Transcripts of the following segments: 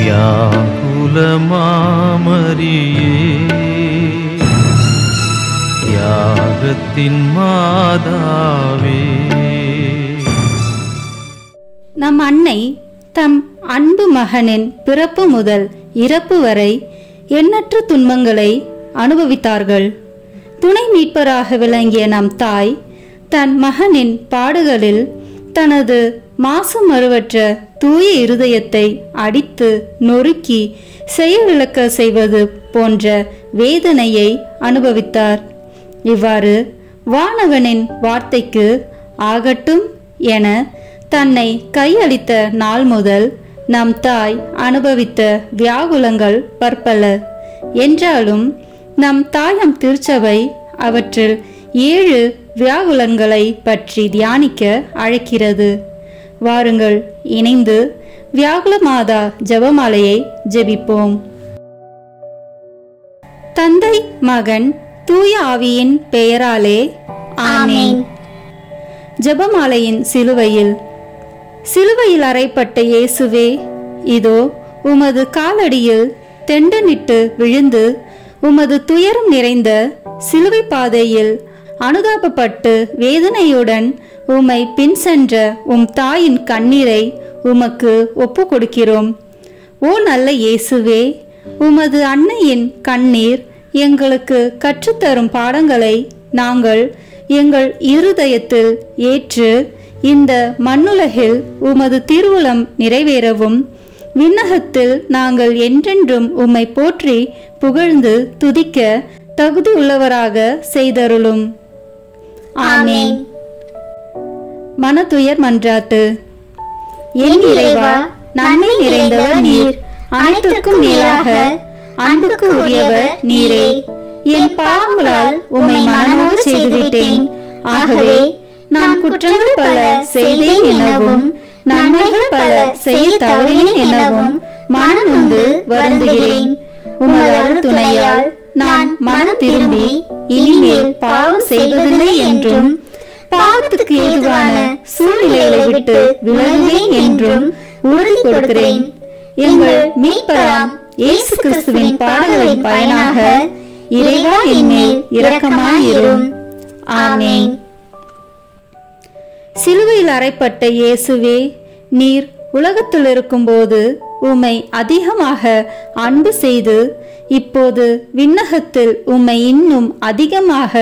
வியாகுலமாமரியே யாகத்தின் மாதாவே. நம் அன்னை தம் அன்பு மகனின் பிறப்பு முதல் இறப்பு வரை எண்ணற்ற துன்பங்களை அனுபவித்தார்கள். துணை மீட்பராக விளங்கிய நம் தாய் தன் மகனின் பாடுகளில் தனது மாசு மறுவற்ற தூய இருதயத்தை அடித்து நொறுக்கி செயலிழக்க செய்வது போன்ற வேதனையை அனுபவித்தார். இவ்வாறு வானவனின் வார்த்தைக்கு ஆகட்டும் என தன்னை கையளித்த நாள் முதல் நம் தாய் அனுபவித்த வியாகுலங்கள் பற்பல. என்றாலும் நம் தாயம் திருச்சபை அவற்றில் 7 வியாகுலங்களை பற்றி தியானிக்க அழைக்கிறது. வாருங்கள், இணைந்து வியாகுல மாதா ஜெபமாலையை ஜெபிப்போம். தந்தை, மகன், தூய ஆவியின் பெயராலே ஆமென். ஜெபமாலையின் சிலுவையில் அறைப்பட்ட இயேசுவே, இதோ உமது காலடியில் தெண்டனிட்டு விழுந்து உமது துயரம் நிறைந்த சிலுவை பாதையில் அனுதாபப்பட்டு வேதனையுடன் உம்மை பின் சென்ற உம் தாயின் கண்ணீரை உமக்கு ஒப்பு கொடுக்கிறோம். ஓ நல்ல இயேசுவே, உமது அன்னையின் கண்ணீர் எங்களுக்கு கற்றுத்தரும் பாடங்களை நாங்கள் எங்கள் இருதயத்தில் ஏற்று இந்த மண்ணுலகில் உமது திருவுளம் நிறைவேறவும் விண்ணகத்தில் நாங்கள் என்றென்றும் உம்மை போற்றி புகழ்ந்து துதிக்க தகுதி உள்ளவராக செய்தருளும். ஆமென். மனதுயர் மன்றாட்டு. என் இறைவா, நன்மை நிறைந்தவர் நீர், அனைத்துக்கும் மேலாக அன்புக்கு உரியவர் நீரே. என் பாவங்களால் உம்மை மனநோக செய்துவிட்டேன். ஆகவே நான் குற்றங்கள் பல செய்தேன் எனவும் நன்மைகள் பல செய்ய தவறினேன் எனவும் மனம் நொந்து வருந்துகிறேன். உமது அருள் துணையால் நான் மனம் திரும்பி இனிமேல் பாவம் செய்வதில்லை என்றும் பாவத்துக்கு ஏதுவான சூழ்நிலைகளை விட்டு விலகுவேன் என்றும் உறுதி கொடுக்கிறேன். எங்கள் மீட்பராம் இயேசு கிறிஸ்துவின் பாடுகளின் பயனாக இறைவா என்மேல் இரக்கமாயிரும். ஆமென். சிலுவையில் அறைப்பட்ட இயேசுவே, நீர் உலகத்தில் இருக்கும்போது உம்மை அதிகமாக அன்பு செய்து இப்போது விண்ணகத்தில் உம்மை இன்னும் அதிகமாக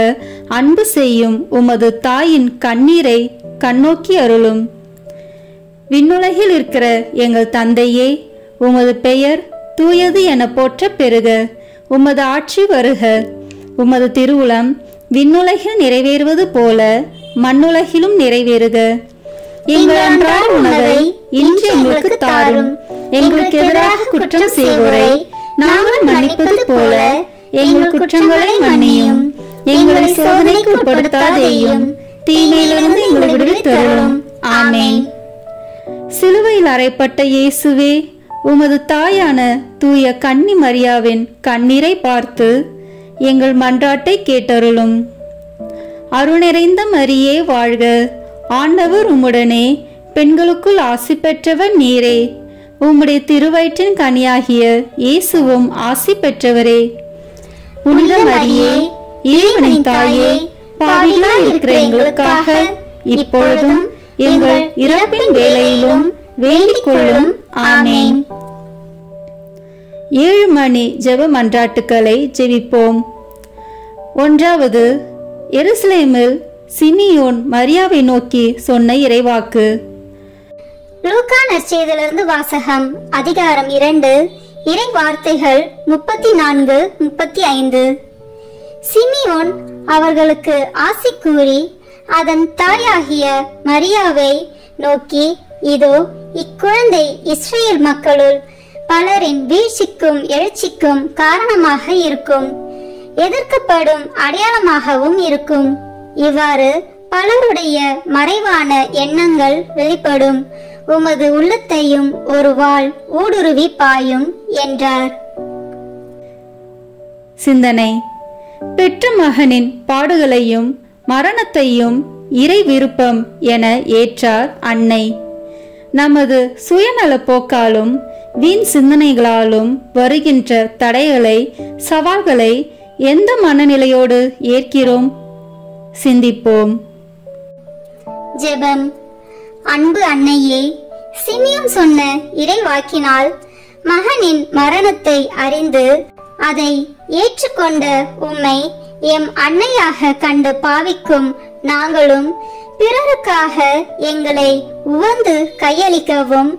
அன்பு செய்யும் உமது தாயின் கண்ணீரை கண்ணோக்கி அருளும். விண்ணுலகில் இருக்கிற எங்கள் தந்தையே, உமது பெயர் தூயது என போற்ற பெறுக. உமது ஆட்சி வருக. உமது திருவுளம் விண்ணுலகில் நிறைவேறுவது போல மண்ணுலகிலும் நிறைவேறுக. எங்கள் அன்றாட உணவை இன்று எங்களுக்கு தாரும். எங்களுக்கு எதிராக குற்றம் செய்வோரை நாங்கள் மன்னிப்பது போல எங்கள் குற்றங்களை மன்னியும். எங்களை சோதனைக்கு உட்படுத்தாதேயும், தீமையிலிருந்து எங்களை விடுவித்தருளும். ஆமென். சிலுவையில் அறைப்பட்ட இயேசுவே, உமது தாயான தூய கன்னி மரியாவின் கண்ணீரை பார்த்து எங்கள் மன்றாட்டை கேட்டருளும். அருள் நிறைந்த மரியே வாழ்க. ஆண்டவர் உம்முடனே, பெண்களுக்குள் ஆசி பெற்றவர் நீரே. உம்முடைய திருவயிற்றின் கனியாகிய இயேசுவும் ஆசி பெற்றவரே. புனித மரியே, இறைவனின் தாயே, பாவிகளாய் இருக்கிற எங்களுக்காக இப்பொழுதும் எங்கள் இறப்பின் வேளையிலும் வேண்டிக் கொள்ளும். ஆமென். 7 மணி ஜெப மன்றாட்டுக்களை ஜெபிப்போம். 1. எருசலேமில் சிமியோன் மரியாவை நோக்கி சொன்ன இறைவாக்கு. லூக்கா நற்செய்தியிலிருந்து வாசகம். அதிகாரம் 2, இறை வார்த்தைகள் 34-35. சிமியோன் அவர்களுக்கு ஆசி கூறி அதன் தாயாகிய மரியாவை நோக்கி, இதோ இக்குழந்தை இஸ்ரேல் மக்களுள் பலரின் வீழ்ச்சிக்கும் எழுச்சிக்கும் காரணமாக இருக்கும், எதிர்க்கப்படும் அடையாளமாகவும் இருக்கும். இவ்வாறு பலருடைய மறைவான எண்ணங்கள் வெளிப்படும். உமது உள்ளத்தையும் ஒரு வாள் ஊடுருவி பாயும் என்றார். சிந்தனை. பெற்ற மகனின் பாடுகளையும் மரணத்தையும் இறை விருப்பம் என ஏற்றார் அன்னை. நமது சுயநல போக்காலும் வீண் சிந்தனைகளாலும் வருகின்ற தடைகளை, சவால்களை எந்த மனநிலையோடு ஏற்கிறோம்? சிந்திப்போம். ஜெபம். அன்பு அன்னையே, சிமியோன் சொன்ன இறைவாக்கினால் மகனின் மரணத்தை அறிந்து அதை ஏற்றுக்கொண்ட உம்மை எம் அன்னையாக கண்டு பாவிக்கும் நாங்களும் பிறருக்காக எங்களை உவந்து கையளிக்கவும்,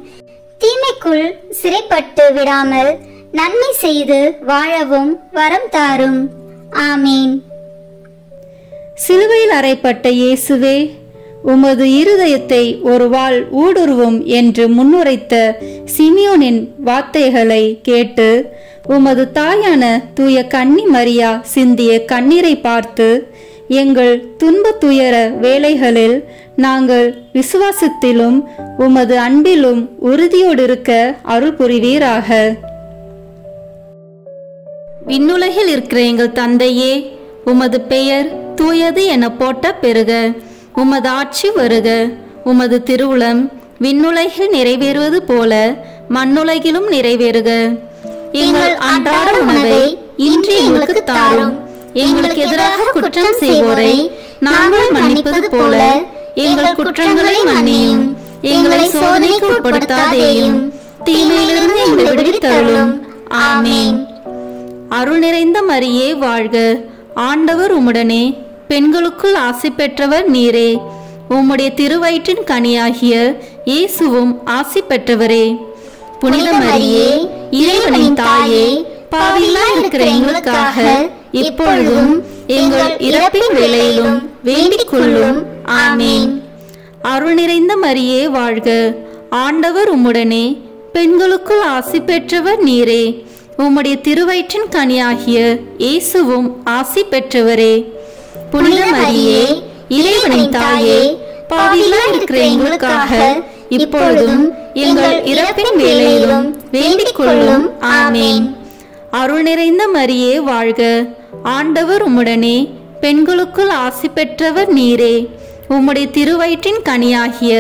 தீமைக்குள் சிறைப்பட்டு விடாமல் நன்மை செய்து வாழவும் வரம் தாரும். ஆமீன். சிலுவையில் அறையப்பட்ட இயேசுவே, உமது இருதயத்தை ஒரு வாள் ஊடுருவும் என்று முன்னுரைத்த சிமியோனின் வார்த்தைகளை கேட்டு உமது தாயான தூய கன்னி மரியா சிந்திய கண்ணீரை பார்த்து எங்கள் துன்ப துயர வேளைகளில் நாங்கள் விசுவாசத்திலும் உமது அன்பிலும் உறுதியோடு இருக்க அருள் புரிவீராக. விண்ணுலகில் இருக்கிற எங்கள் தந்தையே, உமது பெயர் தூயது என போட்ட பெருக. உமது ஆட்சி வருக. உமது திருவுளம் விண்ணுலகில் நிறைவேறுவது போல மண்ணுலகிலும் நிறைவேறுக. எங்கள் அன்றாட உணவை இன்று எங்களுக்கு தாரும். எங்களுக்கு எதிராக குற்றம் செய்வோரை நாங்கள் மன்னிப்பது போல எங்கள் குற்றங்களை மன்னியும். எங்களை சோதனைக்கு உட்படுத்தாதேயும், தீமையிலிருந்து எங்களை விடுவித்தருளும். ஆமீன். அருள் நிறைந்த மரியே வாழ்க. ஆண்டவர் உம்முடனே, பெண்களுக்குள் ஆசி பெற்றவர் நீரே. உம்முடைய திருவயிற்றின் கனியாகிய இயேசுவும் ஆசி பெற்றவரே. புனித மரியே, இறைவனின் தாயே, பாவிகளாய் இருக்கிற எங்களுக்காக இப்பொழுதும் எங்கள் இறப்பின் வேளையிலும் வேண்டிக் கொள்ளும். ஆமீன். அருள் நிறைந்த மரியே வாழ்க. ஆண்டவர் உம்முடனே, பெண்களுக்குள் ஆசி பெற்றவர் நீரே. உம்முடைய திருவயிற்றின் கனியாகிய இயேசுவும் ஆசி பெற்றவரே. புனித மரியே, இறைவனின் தாயே, பாவிகளாய் இருக்கிற எங்களுக்காக இப்பொழுதும் எங்கள் இறப்பின் வேளையிலும் வேண்டிக் கொள்ளும். ஆமீன். அருள் நிறைந்த மரியே வாழ்க. ஆண்டவர் உம்முடனே, பெண்களுக்குள் ஆசி பெற்றவர் நீரே. உம்முடைய திருவயிற்றின் கனியாகிய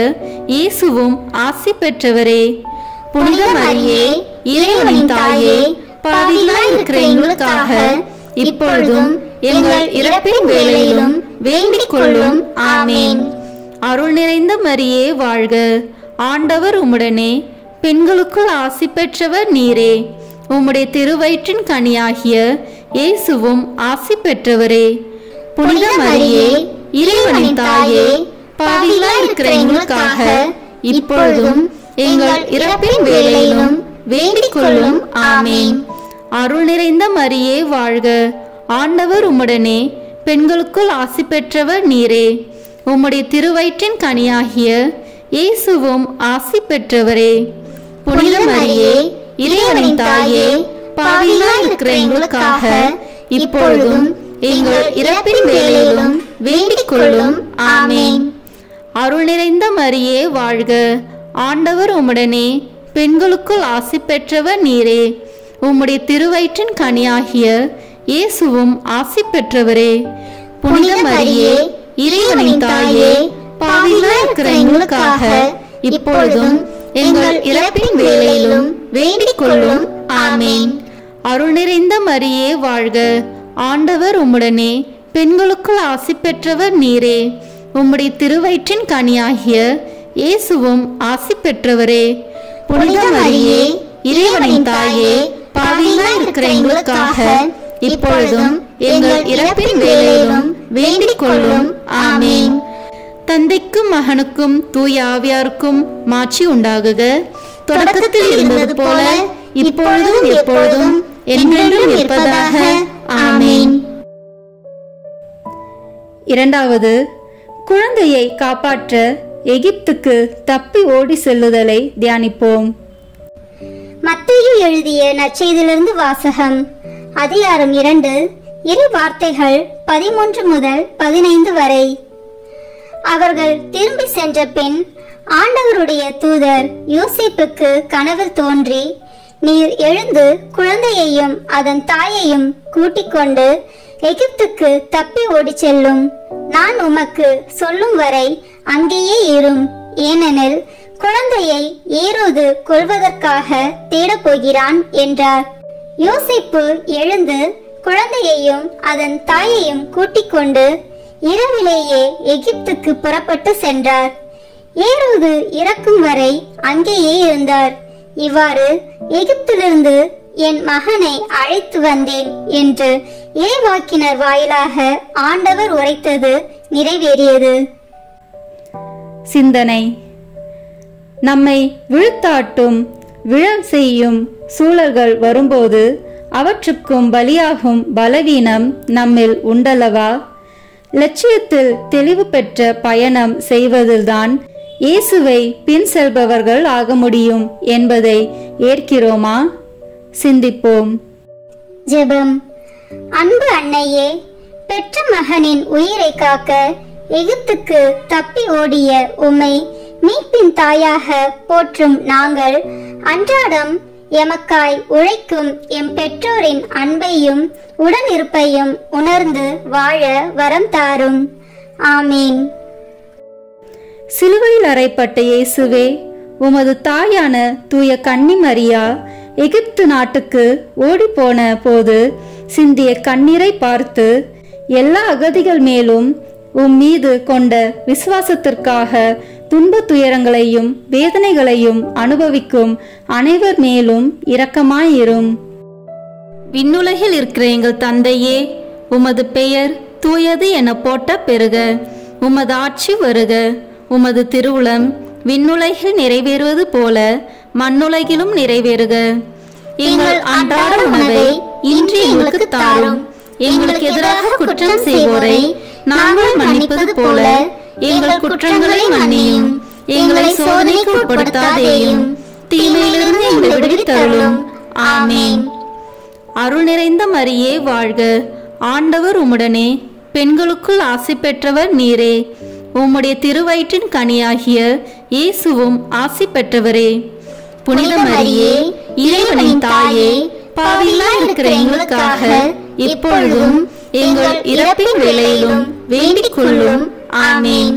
இயேசுவும் ஆசி பெற்றவரே. புனித மரியே, இறைவனின் தாயே, பாவிகளாய் இருக்கிற எங்களுக்காக இப்பொழுதும் எங்கள் இறப்பின் வேளையிலும் வேண்டிக் கொள்ளும். ஆமீன். அருள் நிறைந்த மரியே வாழ்க. ஆண்டவர் உம்முடனே, பெண்களுக்குள் ஆசி பெற்றவர் நீரே. உம்முடைய திருவயிற்றின் கனியாகிய இயேசுவும் ஆசி பெற்றவரே. புனித மரியே, இறைவனின் தாயே, பாவிகளாய் இருக்கிற எங்களுக்காக இப்பொழுதும் எங்கள் இறப்பின் வேளையிலும் வேண்டிக் கொள்ளும். ஆமீன். அருள் நிறைந்த மரியே வாழ்க. ஆண்டவர் உம்முடனே, பெண்களுக்குள் ஆசி பெற்றவர் நீரே. உம்முடைய திருவயிற்றின் கனியாகிய இயேசுவும் ஆசி பெற்றவரே. புனித மரியே, இறைவனின் தாயே, பாவிகளாய் இருக்கிற எங்களுக்காக இப்பொழுதும் எங்கள் இறப்பின் வேளையிலும் வேண்டிக் கொள்ளும். ஆமீன். அருள் நிறைந்த மரியே வாழ்க. ஆண்டவர் உம்முடனே, பெண்களுக்குள் ஆசி பெற்றவர் நீரே. உம்முடைய திருவயிற்றின் கனியாகிய இயேசுவும் ஆசி பெற்றவரே. புனித மரியே, இறைவனின் தாயே, பாவிகளாய் இருக்கிற எங்களுக்காக இப்பொழுதும் எங்கள் இறப்பின் வேளையிலும் வேண்டிக் கொள்ளும். ஆமீன். அருள் நிறைந்த மரியே வாழ்க. ஆண்டவர் உம்முடனே, பெண்களுக்குள் ஆசி பெற்றவர் நீரே. உம்முடைய திருவயிற்றின் கனியாகிய இயேசுவும் ஆசி பெற்றவரே. புனித மரியே, இறைவனின் தாயே, பாவிகளாய் இருக்கிற எங்களுக்காக இப்பொழுதும் எங்கள் இறப்பின் வேளையிலும் வேண்டிக் கொள்ளும். ஆமீன். தந்தைக்கும் மகனுக்கும் தூய ஆவியாருக்கும் மாட்சி உண்டாகுக. தொடக்கத்தில் இருந்தது போல இப்பொழுதும் எப்பொழுதும் என்றென்றும் இருப்பதாக. ஆமீன். இரண்டாவது, குழந்தையை காப்பாற்ற எகிப்துக்கு தப்பி ஓடி செல்லுதலை தியானிப்போம். மத்தேயு எழுதிய நற்செய்தியிலிருந்து வாசகம். அதிகாரம் 2, இறை வார்த்தைகள் 13 முதல் 15 வரை. அவர்கள் திரும்பி சென்ற பின் ஆண்டவருடைய தூதர் யோசேப்புக்கு கனவில் தோன்றி, நீர் எழுந்து குழந்தையையும் அதன் தாயையும் கூட்டிக் கொண்டு எகிப்துக்கு தப்பி ஓடி செல்லும். நான் உமக்கு சொல்லும் வரை அங்கேயே இரும். ஏனெனில் குழந்தையை ஏரோது கொல்வதற்காக தேடப் போகிறான் என்றார். யோசேப்பு எழுந்து குழந்தையையும் அதன் தாயையும் கூட்டிக் கொண்டு இரவிலேயே எகிப்துக்கு புறப்பட்டு சென்றார். ஏரோது இறக்கும் வரை அங்கேயே இருந்தார். இவ்வாறு எகிப்திலிருந்து என் மகனை அழைத்து வந்தேன் என்று இறைவாக்கினர் வாயிலாக ஆண்டவர் உரைத்தது நிறைவேறியது. சிந்தனை. நம்மை விழுத்தாட்டும் விழ செய்யும் சூழல்கள் வரும்போது அவற்றுக்கும் பலியாகும் பலவீனம் நம்மில் உண்டல்லவா? லட்சியத்தில் தெளிவு பெற்ற பயணம் செய்வதில்தான் இயேசுவை பின் செல்பவர்கள் ஆக முடியும் என்பதை ஏற்கிறோமா? சிந்திப்போம். ஜெபம். அன்பு அன்னையே, பெற்ற மகனின் உயிரை காக்க எகிப்துக்கு தப்பி ஓடிய உம்மை மீட்பின் தாயாக போற்றும் நாங்கள் அன்றாடம் எமக்காய் உழைக்கும் எம் பெற்றோரின் அன்பையும் உடனிருப்பையும் உணர்ந்து வாழ வரம் தாரும். ஆமீன். சிலுவையில் அறைப்பட்ட இயேசுவே, உமது தாயான தூய கன்னி மரியா எகிப்து நாட்டுக்கு ஓடிப்போன போது சிந்திய கண்ணீரை பார்த்து எல்லா அகதிகள் மேலும் உம் மீது கொண்ட விசுவாசத்திற்காக துன்ப துயரங்களையும் வேதனைகளையும் அனுபவிக்கும் அனைவர் மேலும் இரக்கமாயிரும். விண்ணுலகில் இருக்கிற எங்கள் தந்தையே, உமது பெயர் தூயது என போட்ட பெறுக. உமது ஆட்சி வருக. உமது திருவுளம் விண்ணுலகில் நிறைவேறுவது போல மண்ணுலகிலும் நிறைவேறுக. எங்கள் அன்றாட உணவை இன்று எங்களுக்கு தாரும். எங்களுக்கு எதிராக குற்றம் செய்வோரை நாங்கள் மன்னிப்பது போல எங்கள் குற்றங்களை மன்னியும். எங்களை சோதனைக்கு உட்படுத்தாதேயும், தீமையிலிருந்து எங்களை விடுவித்தருளும். ஆமீன். அருள் நிறைந்த மரியே வாழ்க. ஆண்டவர் உம்முடனே, பெண்களுக்குள் ஆசி பெற்றவர் நீரே. உம்முடைய திருவயிற்றின் கனியாகிய இயேசுவும் ஆசி பெற்றவரே. புனித மரியே, இறைவனின் தாயே, பாவிகளாய் இருக்கிற எங்களுக்காக இப்பொழுதும் எங்கள் இறப்பின் வேளையிலும் வேண்டிக் கொள்ளும். ஆமீன்.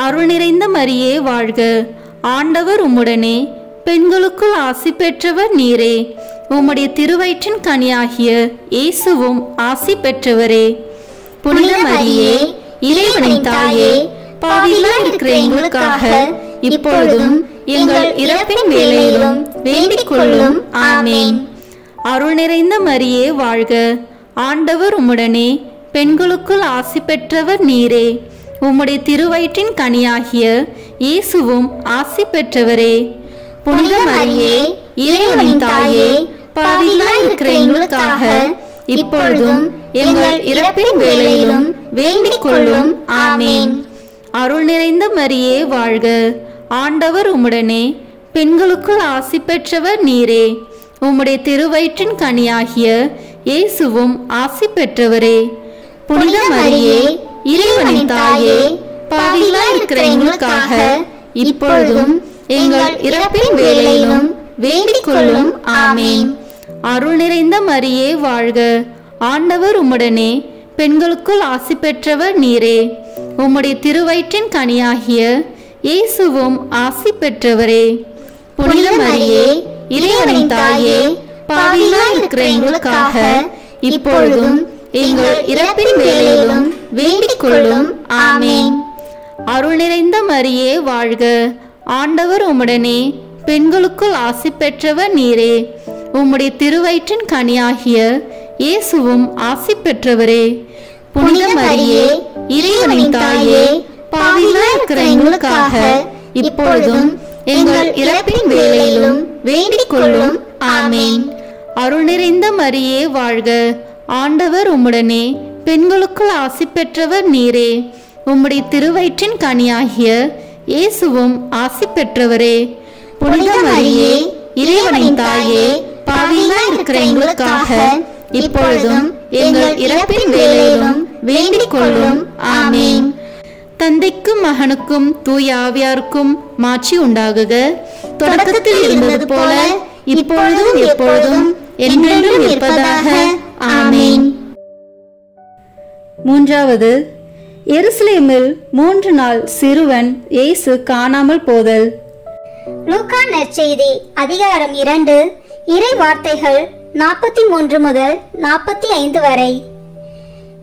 அருள் நிறைந்த மரியே வாழ்க. ஆண்டவர் உம்முடனே, பெண்களுக்குள் ஆசி பெற்றவர் நீரே. உம்முடைய திருவயிற்றின் கனியாகிய இயேசுவும் ஆசி பெற்றவரே. புனித மரியே, இறைவனின் தாயே, பாவிகளாய் இருக்கிற எங்களுக்காக இப்பொழுதும் எங்கள் இறப்பின் வேளையிலும் வேண்டிக் கொள்ளும். ஆமீன். அருள் நிறைந்த மரியே வாழ்க. ஆண்டவர் உம்முடனே, பெண்களுக்குள் ஆசி பெற்றவர் நீரே. உம்முடைய திருவயிற்றின் கனியாகிய இயேசுவும் ஆசி பெற்றவரே. புனித மரியே, இறைவனின் தாயே, பாவிகளாய் இருக்கிற எங்களுக்காக இப்பொழுதும் எங்கள் இறப்பின் வேளையிலும் வேண்டிக் கொள்ளும். ஆமீன். அருள் நிறைந்த மரியே வாழ்க. ஆண்டவர் உம்முடனே, பெண்களுக்குள் ஆசி பெற்றவர் நீரே. உம்முடைய திருவயிற்றின் கனியாகிய இயேசுவும் ஆசி பெற்றவரே. புனித மரியே, இறைவனின் தாயே, பாவிகளாய் இருக்கிற எங்களுக்காக இப்பொழுதும் எங்கள் இறப்பின் வேளையிலும் வேண்டிக் கொள்ளும். ஆமீன். அருள் நிறைந்த மரியே வாழ்க. ஆண்டவர் உம்முடனே, பெண்களுக்குள் ஆசி பெற்றவர் நீரே. உம்முடைய திருவயிற்றின் கனியாகிய இயேசுவும் ஆசி பெற்றவரே. புனித மரியே, இறைவனின் தாயே, பாவிகளாய் இருக்கிற எங்களுக்காக இப்பொழுதும் எங்கள் இறப்பின் வேளையிலும் வேண்டிக் கொள்ளும். ஆமீன். அருள் நிறைந்த மரியே வாழ்க. ஆண்டவர் உம்முடனே, பெண்களுக்குள் ஆசி பெற்றவர் நீரே. உம்முடைய திருவயிற்றின் கனியாகிய இயேசுவும் ஆசி பெற்றவரே. புனித மரியே, இறைவனின் தாயே, பாவிகளாய் இருக்கிற எங்களுக்காக இப்பொழுதும் எங்கள் இறப்பின் வேளையிலும் வேண்டிக் கொள்ளும். ஆமீன். அருள் நிறைந்த மரியே வாழ்க. ஆண்டவர் உம்முடனே, பெண்களுக்குள் ஆசி பெற்றவர் நீரே. உம்முடைய திருவயிற்றின் கனியாகிய இயேசுவும் ஆசி பெற்றவரே. புனித மரியே, இறைவனின் தாயே, பாவிகளாய் இருக்கிற எங்களுக்காக இப்பொழுதும் எங்கள் இறப்பின் வேளையிலும் வேண்டிக் கொள்ளும். ஆமீன். தந்தைக்கும் மகனுக்கும் தூய ஆவியாருக்கும் மாட்சி உண்டாகுக. தொடக்கத்தில் இருந்தது போல இப்பொழுதும் எப்பொழுதும் என்றென்றும் இருப்பதாக. ஆமீன். மூன்றாவது, எருசலேமில் 3 நாள் சிறுவன் இயேசு காணாமல் போதல். லூக்கா நற்செய்தி அதிகாரம் 2 இறை வார்த்தைகள் 43 முதல் 45 வரை.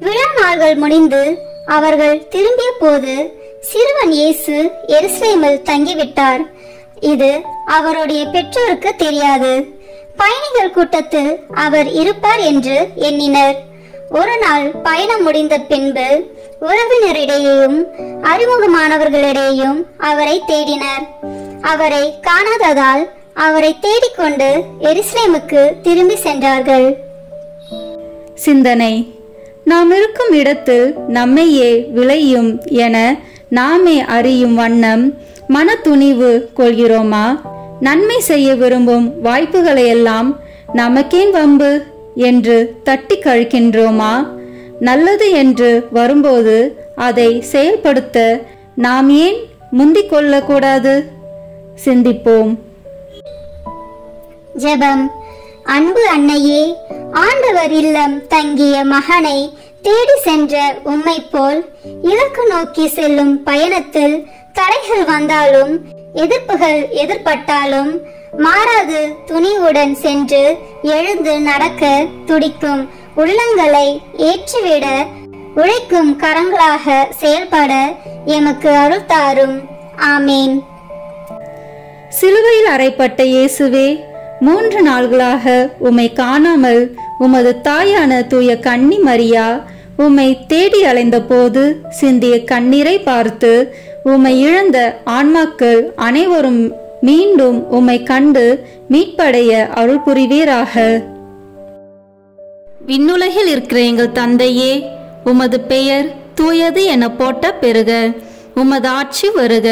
விழா நாள்கள் முடிந்து அவர்கள் திரும்பிய போது சிறுவன் இயேசு எருசலேமில் தங்கிவிட்டார். இது அவருடைய பெற்றோருக்கு தெரியாது. பயணிகள் கூட்டத்தில் அவர் இருப்பார் என்று எண்ணினர். ஒரு நாள் பயணம் முடிந்த பின்பு உறவினரிடையேயும் அறிமுகமானவர்களிடையேயும் அவரை தேடினர். அவரை காணாததால் அவரை தேடிக்கொண்டு எருசலேமுக்கு திரும்பி சென்றார்கள். சிந்தனை: நாம் இருக்கும் இடத்தில் நம்மையே விளையும் என நாமே அறியும் வண்ணம் மன துணிவு கொள்கிறோமா? நன்மை செய்ய விரும்பும் வாய்ப்புகளையெல்லாம் நமக்கேன் வம்பு என்று தட்டி கழிக்கின்றோமா? நல்லது என்று வரும்போது அதை செயல்படுத்த நாம் ஏன் முந்திக் கொள்ளக்கூடாது? சிந்திப்போம். ஜெபம். அன்பு அன்னையே, ஆண்டவர் இல்லம் தங்கிய மகனை தேடி சென்ற உம்மை போல் இலக்கு நோக்கி செல்லும் பயணத்தில் தடைகள் வந்தாலும் எதிர்ப்புகள் எதிர்பட்டாலும் மாறாது துணிவுடன் சென்று எழுந்து நடக்க துடிக்கும் உள்ளங்களை ஏற்றிவிட உழைக்கும் கரங்களாக செயல்பட எமக்கு அருள் தாரும். ஆமேன். சிலுவையில் அறைப்பட்ட இயேசுவே, 3 நாள்களாக உம்மை காணாமல் உமது தாயான தூய கன்னி மரியா உம்மை தேடி அலைந்த போது சிந்திய கண்ணீரை பார்த்து உம்மை இழந்த ஆன்மாக்கள் அனைவரும் மீண்டும் உம்மை கண்டு மீட்படைய அருள் புரிவீராக. விண்ணுலகில் இருக்கிற எங்கள் தந்தையே, உமது பெயர் தூயது என போட்ட பெருக. உமது ஆட்சி வருக.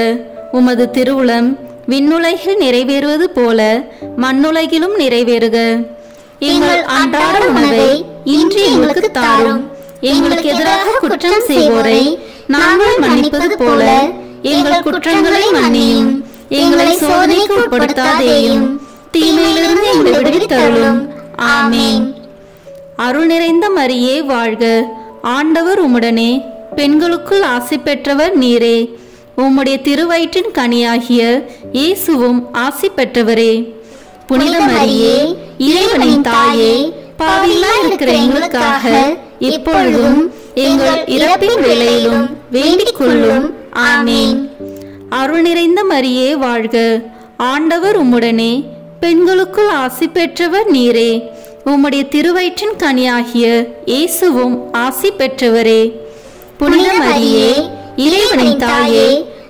உமது திருவுளம் விண்ணுலகில் நிறைவேறுவது போல மண்ணுலகிலும் நிறைவேறுக. எங்கள் அன்றாட உணவை இன்று எங்களுக்கு தாரும். எங்களுக்கு எதிராக குற்றம் செய்வோரை நாங்கள் மன்னிப்பது போல எங்கள் குற்றங்களை மன்னியும். எங்களை சோதனைக்கு உட்படுத்தாதேயும், தீமையிலிருந்து எங்களை விடுவித்தருளும். ஆமேன். அருள் நிறைந்த மரியே வாழ்க. ஆண்டவர் உம்முடனே, பெண்களுக்குள் ஆசி பெற்றவர் நீரே. உம்முடைய திருவயிற்றின் கனியாகிய இயேசுவும் ஆசி பெற்றவரே. புனித மரியே, இறைவனின் தாயே, பாவிகளாய் இருக்கிற எங்களுக்காக இப்பொழுதும் எங்கள் இறப்பின் வேளையிலும் வேண்டிக் கொள்ளும். ஆமேன். அருள் நிறைந்த மரியே வாழ்க. ஆண்டவர் உம்முடனே, பெண்களுக்குள் ஆசி பெற்றவர் நீரே. உம்முடைய திருவயிற்றின் கனியாகிய இயேசுவும் ஆசி பெற்றவரே. புனித மரியே, இறைவனின் தாயே,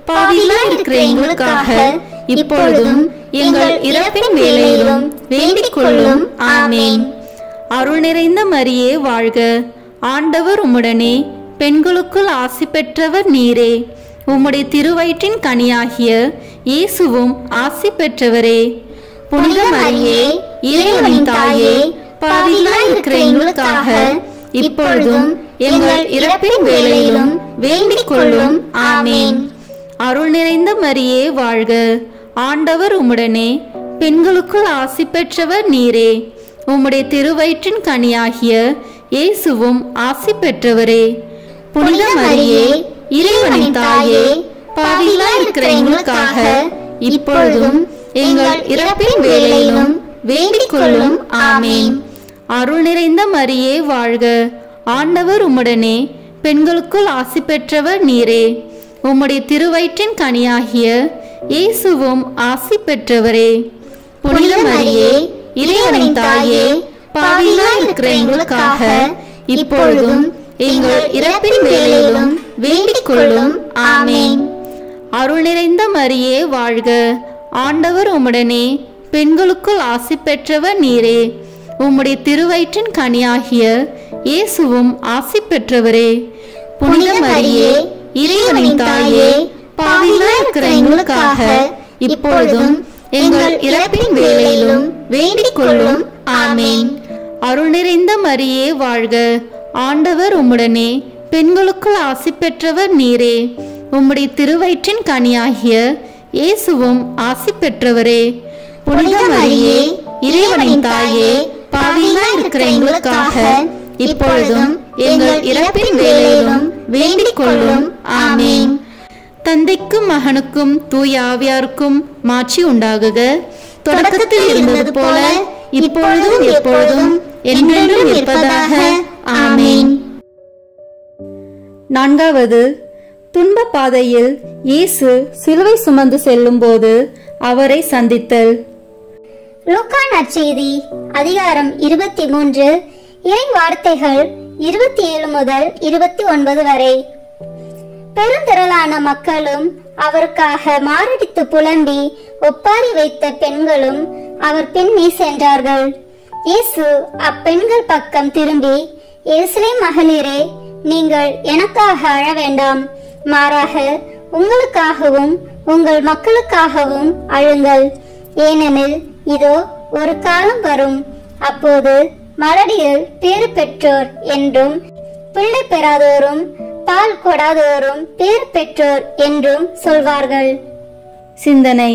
பாவிகளாய் இருக்கிற எங்களுக்காக இப்பொழுதும் எங்கள் இறப்பின் வேளையிலும் வேண்டிக் கொள்ளும். ஆமேன். அருள் நிறைந்த மரியே வாழ்க. ஆண்டவர் உம்முடனே, பெண்களுக்குள் ஆசி பெற்றவர் நீரே. உம்முடைய திருவயிற்றின் கனியாகிய இயேசுவும் ஆசி பெற்றவரே. புனித மரியே, இறைவனின் தாயே, பாவிகளாய் இருக்கிற எங்களுக்காக இப்பொழுதும் எங்கள் இறப்பின் வேளையிலும் வேண்டிக் கொள்ளும். ஆமேன். அருள் நிறைந்த மரியே வாழ்க. ஆண்டவர் உம்முடனே, பெண்களுக்குள் ஆசி பெற்றவர் நீரே. உம்முடைய திருவயிற்றின் கனியாகிய இயேசுவும் ஆசி பெற்றவரே. புனித மரியே, இறைவனின் தாயே, பாவிகளாய் இருக்கிற எங்களுக்காக இப்பொழுதும் எங்கள் இறப்பின் வேளையிலும் வேண்டிக் கொள்ளும். ஆமேன். அருள் நிறைந்த மரியே வாழ்க. ஆண்டவர் உம்முடனே, பெண்களுக்குள் ஆசி பெற்றவர் நீரே. உம்முடைய திருவயிற்றின் கனியாகிய இயேசுவும் ஆசி பெற்றவரே. புனித மரியே, இறைவனின் தாயே, பாவிகளாய் இருக்கிற எங்களுக்காக இப்பொழுதும் எங்கள் இறப்பின் வேளையிலும் வேண்டிக் கொள்ளும். ஆமேன். அருள் நிறைந்த மரியே வாழ்க. ஆண்டவர் உம்முடனே, பெண்களுக்குள் ஆசி பெற்றவர் நீரே. உம்முடைய திருவயிற்றின் கனியாகிய இயேசுவும் ஆசி பெற்றவரே. புனித மரியே, இறைவனின் தாயே, பாவிகளாய் இருக்கிற எங்களுக்காக இப்பொழுதும் எங்கள் இறப்பின் வேளையிலும் வேண்டிக் கொள்ளும். ஆமேன். அருள் நிறைந்த மரியே வாழ்க. ஆண்டவர் உம்முடனே, பெண்களுக்குள் ஆசி பெற்றவர் நீரே. உம்முடைய திருவயிற்றின் கனியாகிய இயேசுவும் ஆசி பெற்றவரே. புனித மரியே, இறைவனின் தாயே, பாவிகளாய் இருக்கிற எங்களுக்காக இப்பொழுதும் எங்கள் இறப்பின் வேளையிலும் வேண்டிக் கொள்ளும். ஆமேன். தந்தைக்கும் மகனுக்கும் தூய ஆவியாருக்கும் மாட்சி உண்டாகுக. தொடக்கத்தில் இருந்தது போல இப்பொழுதும் எப்பொழுதும் என்றென்றும் இருப்பதாக. ஆமேன். நான்காவது, துன்ப பாதையில் இயேசு சிலுவை சுமந்து செல்லும் போது அவரை சந்தித்தல். லூக்கா நற்செய்தி அதிகாரம் 23 இறை வார்த்தைகள் 27 முதல் 29 வரை. பெருந்திரளான மக்களும் அவருக்காக மாரடித்து புலம்பி ஒப்பாரி வைத்த பெண்களும் அவர் பின்னே சென்றார்கள். இயேசு அப்பெண்கள் பக்கம் திரும்பி, எருசலேம் மகளிரே, நீங்கள் எனக்காக அழ வேண்டாம், மாறாக உங்களுக்காகவும் உங்கள் மக்களுக்காகவும் அழுங்கள். ஏனெனில் இதோ ஒரு காலம் வரும், அப்போது மலடிகள் பேறு பெற்றோர் என்றும் பிள்ளை பெறாதோரும் பால் கொடாதோரும் பேறு பெற்றோர் என்றும் சொல்வார்கள். சிந்தனை: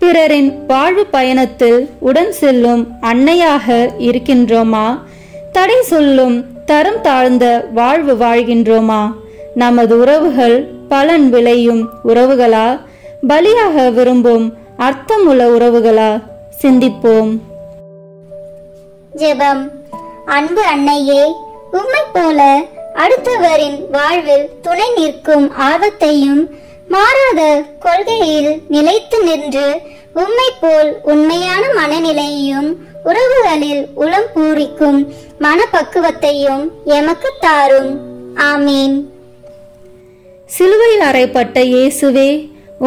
பிறரின் வாழ்வு பயணத்தில் உடன் செல்லும் அன்னையாக இருக்கின்றோமா? தடை சொல்லும் தரம் தாழ்ந்த வாழ்வு வாழ்கின்றோமா? நமது உறவுகள் பலன் விளையும் உறவுகளா, பலியாக விரும்பும் அர்த்தமுள்ள உறவுகளா? சிந்திப்போம். ஜெபம். அன்பு அன்னையே, உம்மை போல அடுத்தவரின் வாழ்வில் துணை நிற்கும் ஆர்வத்தையும் மாறாத கொள்கையில் நிலைத்து நின்று உம்மை போல் உண்மையான மனநிலையையும் உறவுகளில் உளம் பூரிக்கும் மனப்பக்குவத்தையும் எமக்கு தாரும். ஆமீன். சிலுவையில் அறையப்பட்ட இயேசுவே,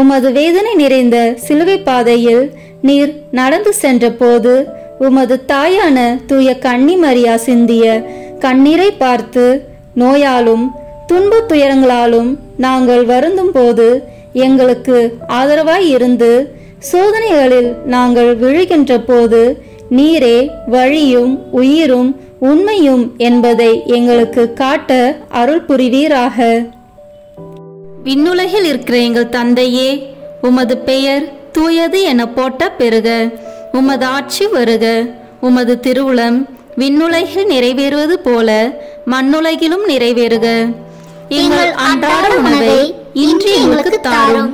உமது வேதனை நிறைந்த சிலுவை பாதையில் நீர் நடந்து சென்ற போது உமது தாயான தூய கன்னி மரியா சிந்திய கண்ணீரை பார்த்து நோயாலும் துன்ப துயரங்களாலும் நாங்கள் வருந்தும் போது எங்களுக்கு ஆதரவாய் இருந்து சோதனைகளில் நாங்கள் விழுகின்ற போது நீரே வழியும் உயிரும் உண்மையும் என்பதை எங்களுக்கு காட்ட அருள் புரிவீராக. விண்ணுலகில் இருக்கிற எங்கள் தந்தையே, உமது பெயர் தூயது என போட்ட பெறுக. உமது ஆட்சி வருக. உமது திருவுளம் விண்ணுலகில் நிறைவேறுவது போல மண்ணுலகிலும் நிறைவேறுக. எங்கள் அன்றாட உணவை இன்று எங்களுக்கு தாரும்.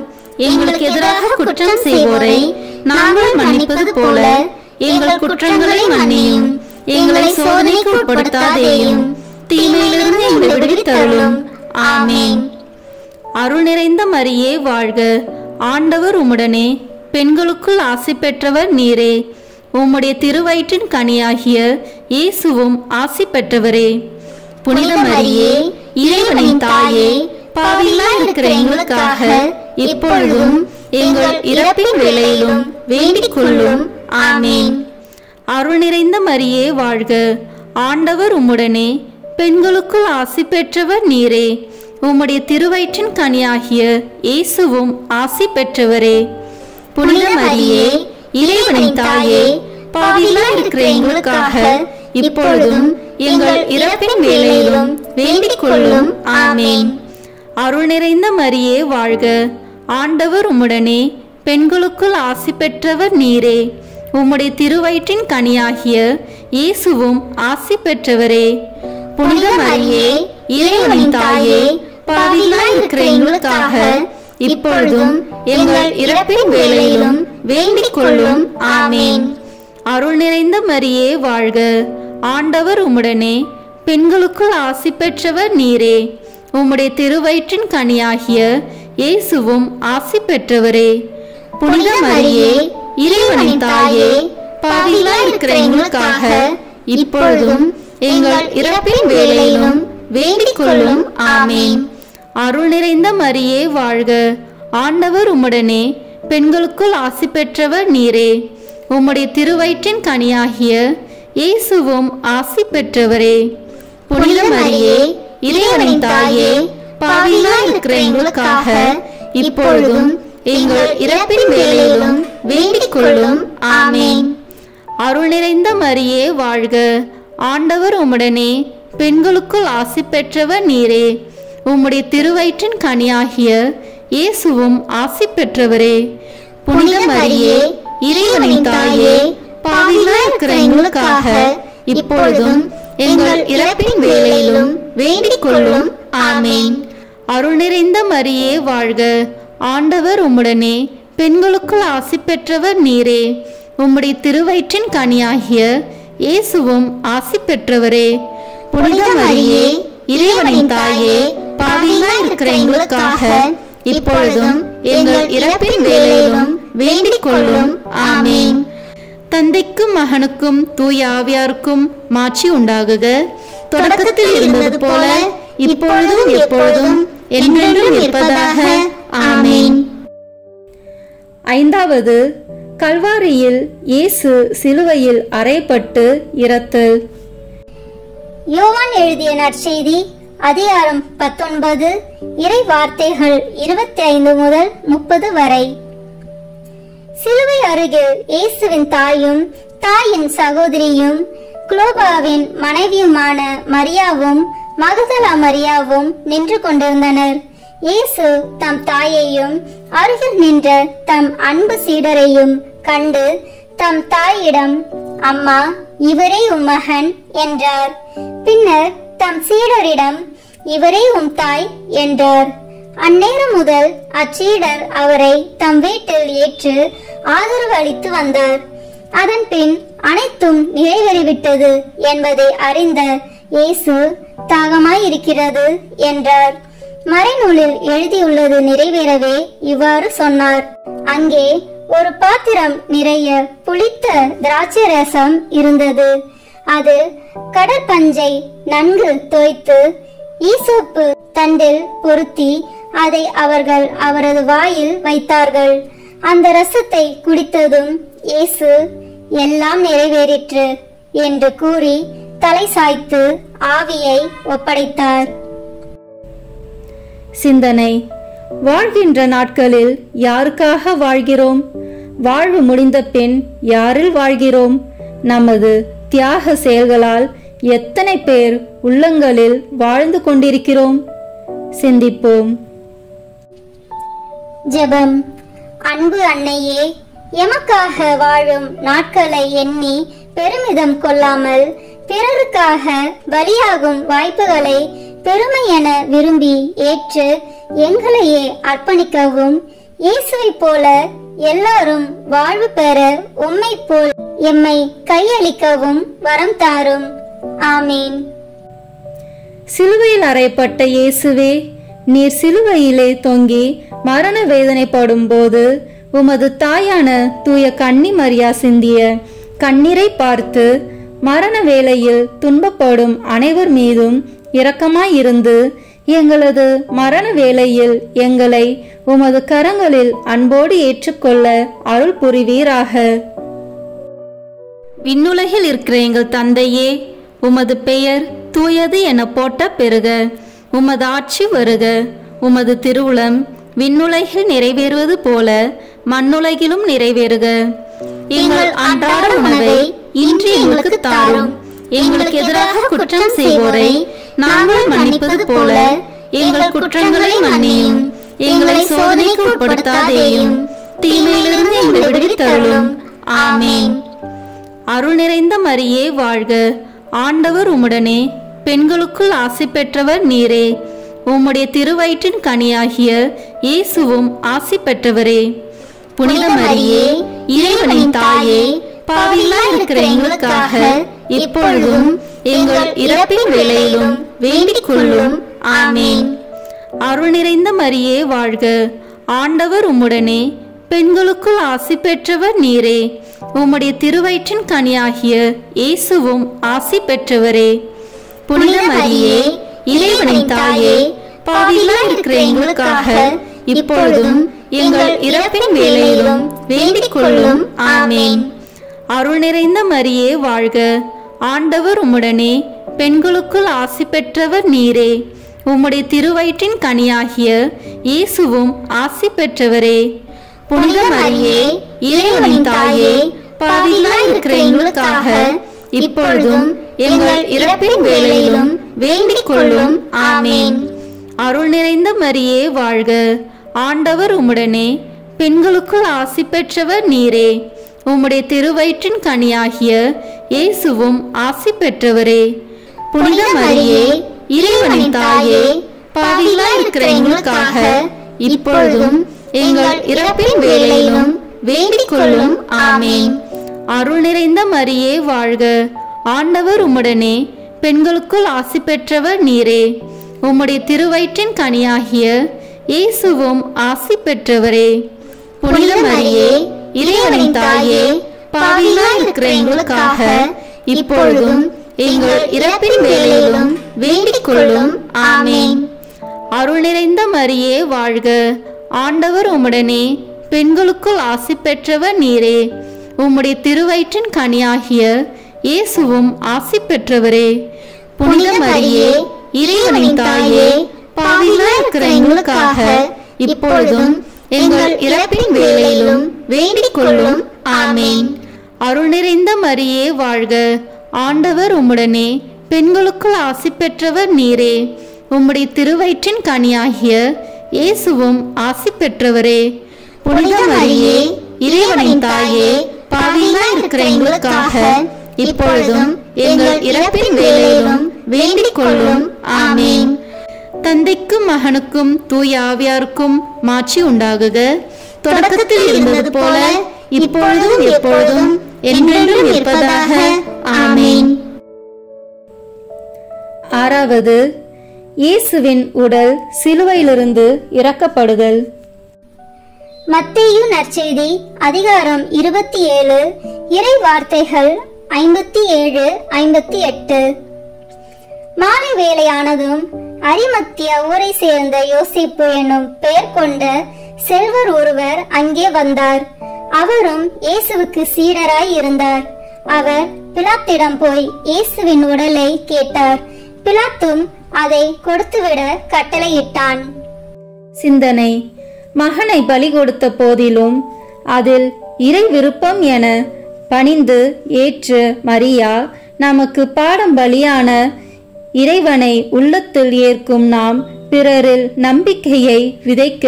எங்களுக்கு எதிராக குற்றம் செய்வோரை நாங்கள் மன்னிப்பது போல எங்கள் குற்றங்களை மன்னியும். எங்களை சோதனைக்கு உட்படுத்தாதேயும், தீமையிலிருந்து எங்களை விடுவித்தருளும். ஆமீன். அருள் நிறைந்த மரியே வாழ்க. ஆண்டவர் உம்முடனே, பெண்களுக்குள் ஆசி பெற்றவர் நீரே. உம்முடைய திருவயிற்றின் கனியாகிய இயேசுவும் ஆசி பெற்றவரே. புனித மரியே, இறைவனின் தாயே, பாவிகளாய் இருக்கிற எங்களுக்காக இப்பொழுதும் எங்கள் இறப்பின் வேளையிலும் வேண்டிக் கொள்ளும். ஆமீன். அருள் நிறைந்த மரியே வாழ்க. ஆண்டவர் உம்முடனே, பெண்களுக்குள் ஆசி பெற்றவர் நீரே. உம்முடைய திருவயிற்றின் கனியாகிய இயேசுவும் ஆசி பெற்றவரே. புனித மரியே, இறைவனின் தாயே, பாவிகளாய் இருக்கிற எங்களுக்காக இப்பொழுதும் எங்கள் இறப்பின் வேளையிலும் வேண்டிக் கொள்ளும். ஆமீன். அருள் நிறைந்த மரியே வாழ்க. ஆண்டவர் உம்முடனே, பெண்களுக்குள் ஆசி பெற்றவர் நீரே. உம்முடைய திருவயிற்றின் கனியாகிய இயேசுவும் ஆசி பெற்றவரே. புனித மரியே, இறைவனின் தாயே, பாவிகளாய் இருக்கிற எங்களுக்காக இப்பொழுதும் எங்கள் இறப்பின் வேளையிலும் வேண்டிக் கொள்ளும். ஆமீன். அருள் நிறைந்த மரியே வாழ்க. ஆண்டவர் உம்முடனே, பெண்களுக்குள் ஆசி பெற்றவர் நீரே. உம்முடைய திருவயிற்றின் கனியாகிய இயேசுவும் ஆசி பெற்றவரே. புனித மரியே, இறைவனின் தாயே, பாவிகளாய் இருக்கிற எங்களுக்காக இப்பொழுதும் எங்கள் இறப்பின் வேளையிலும் வேண்டிக் கொள்ளும். ஆமீன். அருள் நிறைந்த மரியே வாழ்க. ஆண்டவர் உம்முடனே, பெண்களுக்குள் ஆசி பெற்றவர் நீரே. உம்முடைய திருவயிற்றின் கனியாகிய இயேசுவும் ஆசி பெற்றவரே. புனித மரியே, இறைவனின் தாயே, பாவிகளாய் இருக்கிற எங்களுக்காக இப்பொழுதும் எங்கள் இறப்பின் வேளையிலும் வேண்டிக் கொள்ளும். ஆமீன். அருள் நிறைந்த மரியே வாழ்க. ஆண்டவர் உம்முடனே, பெண்களுக்குள் ஆசி பெற்றவர் நீரே. உம்முடைய திருவயிற்றின் கனியாகிய இயேசுவும் ஆசி பெற்றவரே. புனித மரியே, இறைவனின் தாயே, பாவிகளாய் இருக்கிற எங்களுக்காக இப்பொழுதும் எங்கள் இறப்பின் வேளையிலும் வேண்டிக் கொள்ளும். ஆமீன். அருள் நிறைந்த மரியே வாழ்க, ஆண்டவர் உம்முடனே, பெண்களுக்குள் ஆசி பெற்றவர் நீரே. உம்முடைய திருவயிற்றின் கனியாகிய இயேசுவும் ஆசி பெற்றவரே. புனித மரியே, இறைவனின் தாயே, பாவிகளாய் இருக்கிற எங்களுக்காக இப்பொழுதும் எங்கள் இறப்பின் வேளையிலும் வேண்டிக் கொள்ளும். ஆமீன். தந்தைக்கும் மகனுக்கும் தூய ஆவியாருக்கும் மாட்சி உண்டாகுக. தொடக்கத்தில் இருந்தது போல இப்பொழுதும் எப்பொழுதும் என்றென்றும் இருப்பதாக. ஆமீன். ஐந்தாவது, கல்வாரியில் இயேசு சிலுவையில் அறையப்பட்டு இரத்தல். யோவான் எழுதிய நற்செய்தி அதிகாரம் 19, இறை வார்த்தைகள் 25 முதல் 30 வரை. சிலுவை அருகில் இயேசுவின் தாயும் தாயின் சகோதரியும் குளோபாவின் மனைவியுமான மரியாவும் மகதலா மரியாவும் நின்று கொண்டிருந்தனர். இயேசு தம் தாயையும் அருகில் நின்ற தம் அன்பு சீடரையும் கண்டு தம் தாயிடம், அம்மா, இவரே உம் மகன் என்றார். பின்னர் தம் சீடரிடம், இவரே உம் தாய் என்றார். அந்நேரம் முதல் அச்சீடர் அவரை தம் வீட்டில் ஏற்று ஆதரவு அளித்து வந்தார். அதன் பின் அனைத்தும் நிறைவேறிவிட்டது என்பதை அறிந்த இயேசு, தாகமாயிருக்கிறது என்றார். மறைநூலில் எழுதியுள்ளது நிறைவேறவே இவ்வாறு சொன்னார். அங்கே ஒரு பாத்திரம் நிறைய புளித்த திராட்சை ரசம் இருந்தது. அது கடற்பஞ்சை நன்கு தோய்த்து ஈசோப்பு தண்டில் பொருத்தி அதை அவர்கள் அவரது வாயில் வைத்தார்கள். அந்த ரசத்தை குடித்ததும் இயேசு, எல்லாம் நிறைவேறிற்று என்று கூறி தலை சாய்த்து ஆவியை ஒப்படைத்தார். சிந்தனை. வாழ்கின்ற நாட்களில் யாருக்காக வாழ்கிறோம்? வாழ்வு முடிந்த பின் யாரில் வாழ்கிறோம்? நமது தியாக செயல்களால் எத்தனை பேர் உள்ளங்களில் வாழ்ந்து கொண்டிருக்கிறோம்? சிந்திப்போம். ஜெபம். அன்பு அன்னையே, எமக்காக வாழும் நாட்களை எண்ணி பெருமிதம் கொள்ளாமல் பிறருக்காக பலியாகும் வாய்ப்புகளை பெருமை என விரும்பி ஏற்று எங்களையே அர்ப்பணிக்கவும், இயேசுவை போல எல்லாரும் வாழ்வு பெற உம்மை போல் எம்மை கையளிக்கவும் வரம் தாரும். ஆமீன். சிலுவையில் அறையப்பட்ட இயேசுவே, நீர் சிலுவையிலே தொங்கி மரண வேதனைப்படும் போது உமது தாயான தூய கன்னி மரியா சிந்திய கண்ணீரை பார்த்து மரண வேளையில் துன்பப்படும் அனைவர் மீதும் இரக்கமாயிருந்து எங்களது மரண வேளையில் எங்களை உமது கரங்களில் அன்போடு ஏற்றுக்கொள்ள அருள் புரிவீராக. விண்ணுலகில் இருக்கிற எங்கள் தந்தையே, உமது பெயர் தூயது என போட்ட பெறுக. உமது ஆட்சி வருக. உமது திருவுளம் விண்ணுலகில் நிறைவேறுவது போல மண்ணுலகிலும் நிறைவேறுக. எங்கள் அன்றாட உணவை இன்று எங்களுக்கு தாரும். எங்களுக்கு எதிராக குற்றம் செய்வோரை நாங்கள் மன்னிப்பது போல எங்கள் குற்றங்களை மன்னியும். எங்களை சோதனைக்கு உட்படுத்தாதேயும், தீமையிலிருந்து எங்களை விடுவித்தருளும். ஆமீன். அருள் நிறைந்த மரியே வாழ்க, ஆண்டவர் உம்முடனே, பெண்களுக்குள் ஆசி பெற்றவர் நீரே. உம்முடைய திருவயிற்றின் கனியாகிய இயேசுவும் ஆசி பெற்றவரே. புனித மரியே, இறைவனின் தாயே, பாவிகளாய் இருக்கிற எங்களுக்காக இப்பொழுதும் எங்கள் இறப்பின் வேளையிலும் வேண்டிக் கொள்ளும். ஆமீன். அருள் நிறைந்த மரியே வாழ்க, ஆண்டவர் உம்முடனே, பெண்களுக்குள் ஆசி பெற்றவர் நீரே. உம்முடைய திருவயிற்றின் கனியாகிய இயேசுவும் ஆசி பெற்றவரே. புனித மரியே, இறைவனின் தாயே, பாவிகளாய் இருக்கிற எங்களுக்காக இப்பொழுதும் எங்கள் இறப்பின் வேளையிலும் வேண்டிக் கொள்ளும். ஆமீன். அருள் நிறைந்த மரியே வாழ்க, ஆண்டவர் உம்முடனே, பெண்களுக்குள் ஆசி பெற்றவர் நீரே. உம்முடைய திருவயிற்றின் கனியாகிய இயேசுவும் ஆசி பெற்றவரே. புனித மரியே, இறைவனின் தாயே, பாவிகளாய் இருக்கிற எங்களுக்காக இப்பொழுதும் எங்கள் இறப்பின் வேளையிலும் வேண்டிக் கொள்ளும். ஆமீன். அருள் நிறைந்த மரியே வாழ்க, ஆண்டவர் உம்முடனே, பெண்களுக்குள் ஆசி பெற்றவர் நீரே. உம்முடைய திருவயிற்றின் கனியாகிய இயேசுவும் ஆசி பெற்றவரே. புனித மரியே, இறைவனின் தாயே, பாவிகளாய் இருக்கிற எங்களுக்காக இப்பொழுதும் எங்கள் இறப்பின் வேளையிலும் வேண்டிக் கொள்ளும். ஆமேன். அருள் நிறைந்த மரியே வாழ்க, ஆண்டவர் உம்முடனே, பெண்களுக்குள் ஆசி பெற்றவர் நீரே. உம்முடைய திருவயிற்றின் கனியாகிய இயேசுவும் ஆசி பெற்றவரே. புனித மரியே, இறைவனின் தாயே, பாவிகளாய் இருக்கிற எங்களுக்காக இப்பொழுதும் எங்கள் இறப்பின் வேளையிலும் வேண்டிக் கொள்ளும். ஆமேன். அருள் நிறைந்த மரியே வாழ்க, ஆண்டவர் உம்முடனே, பெண்களுக்குள் ஆசி பெற்றவர் நீரே. உம்முடைய திருவயிற்றின் கனியாகிய இயேசுவும் ஆசி பெற்றவரே. புனித மரியே, இறைவனின் தாயே, பாவிகளாய் இருக்கிற எங்களுக்காக இப்பொழுதும் எங்கள் இறப்பின் வேளையிலும் வேண்டிக் கொள்ளும். ஆமேன். அருள் நிறைந்த மரியே வாழ்க, ஆண்டவர் உம்முடனே, பெண்களுக்குள் ஆசி பெற்றவர் நீரே. உம்முடைய திருவயிற்றின் கனியாகிய இயேசுவும் ஆசி பெற்றவரே. புனித மரியே, இறைவனின் தாயே, பாவிகளாய் இருக்கிற எங்களுக்காக இப்பொழுதும் எங்கள் இறப்பின் வேளையிலும் வேண்டிக் கொள்ளும். ஆமேன். தந்தைக்கும் மகனுக்கும் தூய ஆவியாருக்கும் மாட்சி உண்டாகுக. தொடக்கத்தில் இருந்தது போல இப்பொழுதும் எப்பொழுதும் என்றென்றும் இருப்பதாக. ஆமேன். ஆறாவது, இயேசுவின் உடல் சிலுவையிலிருந்து இறக்கப்படுதல். மத்தேயு நற்செய்தி அதிகாரம் 27 இறை வார்த்தைகள் 57-58. மாலை வேளையானதும் அரிமத்திய ஊரை சேர்ந்த யோசேப்பு என்னும் பெயர் கொண்ட செல்வர் ஒருவர் அங்கே வந்தார். அவரும் இயேசுவுக்கு சீடராய் இருந்தார். அவர் பிலாத்திடம் போய் இயேசுவின் உடலை கேட்டார். பிலாத்தும் அதை கொடுத்துவிட கட்டளையிட்டான். சிந்தனை: மகனை பலி கொடுத்த போதிலும் அதில் இறை விருப்பம் என பணிந்து ஏற்று மரியா நமக்கு பாடம் பலியான இறைவனை உள்ளத்தில் ஏற்கும் நாம் பிறரில் நம்பிக்கையை விதைக்க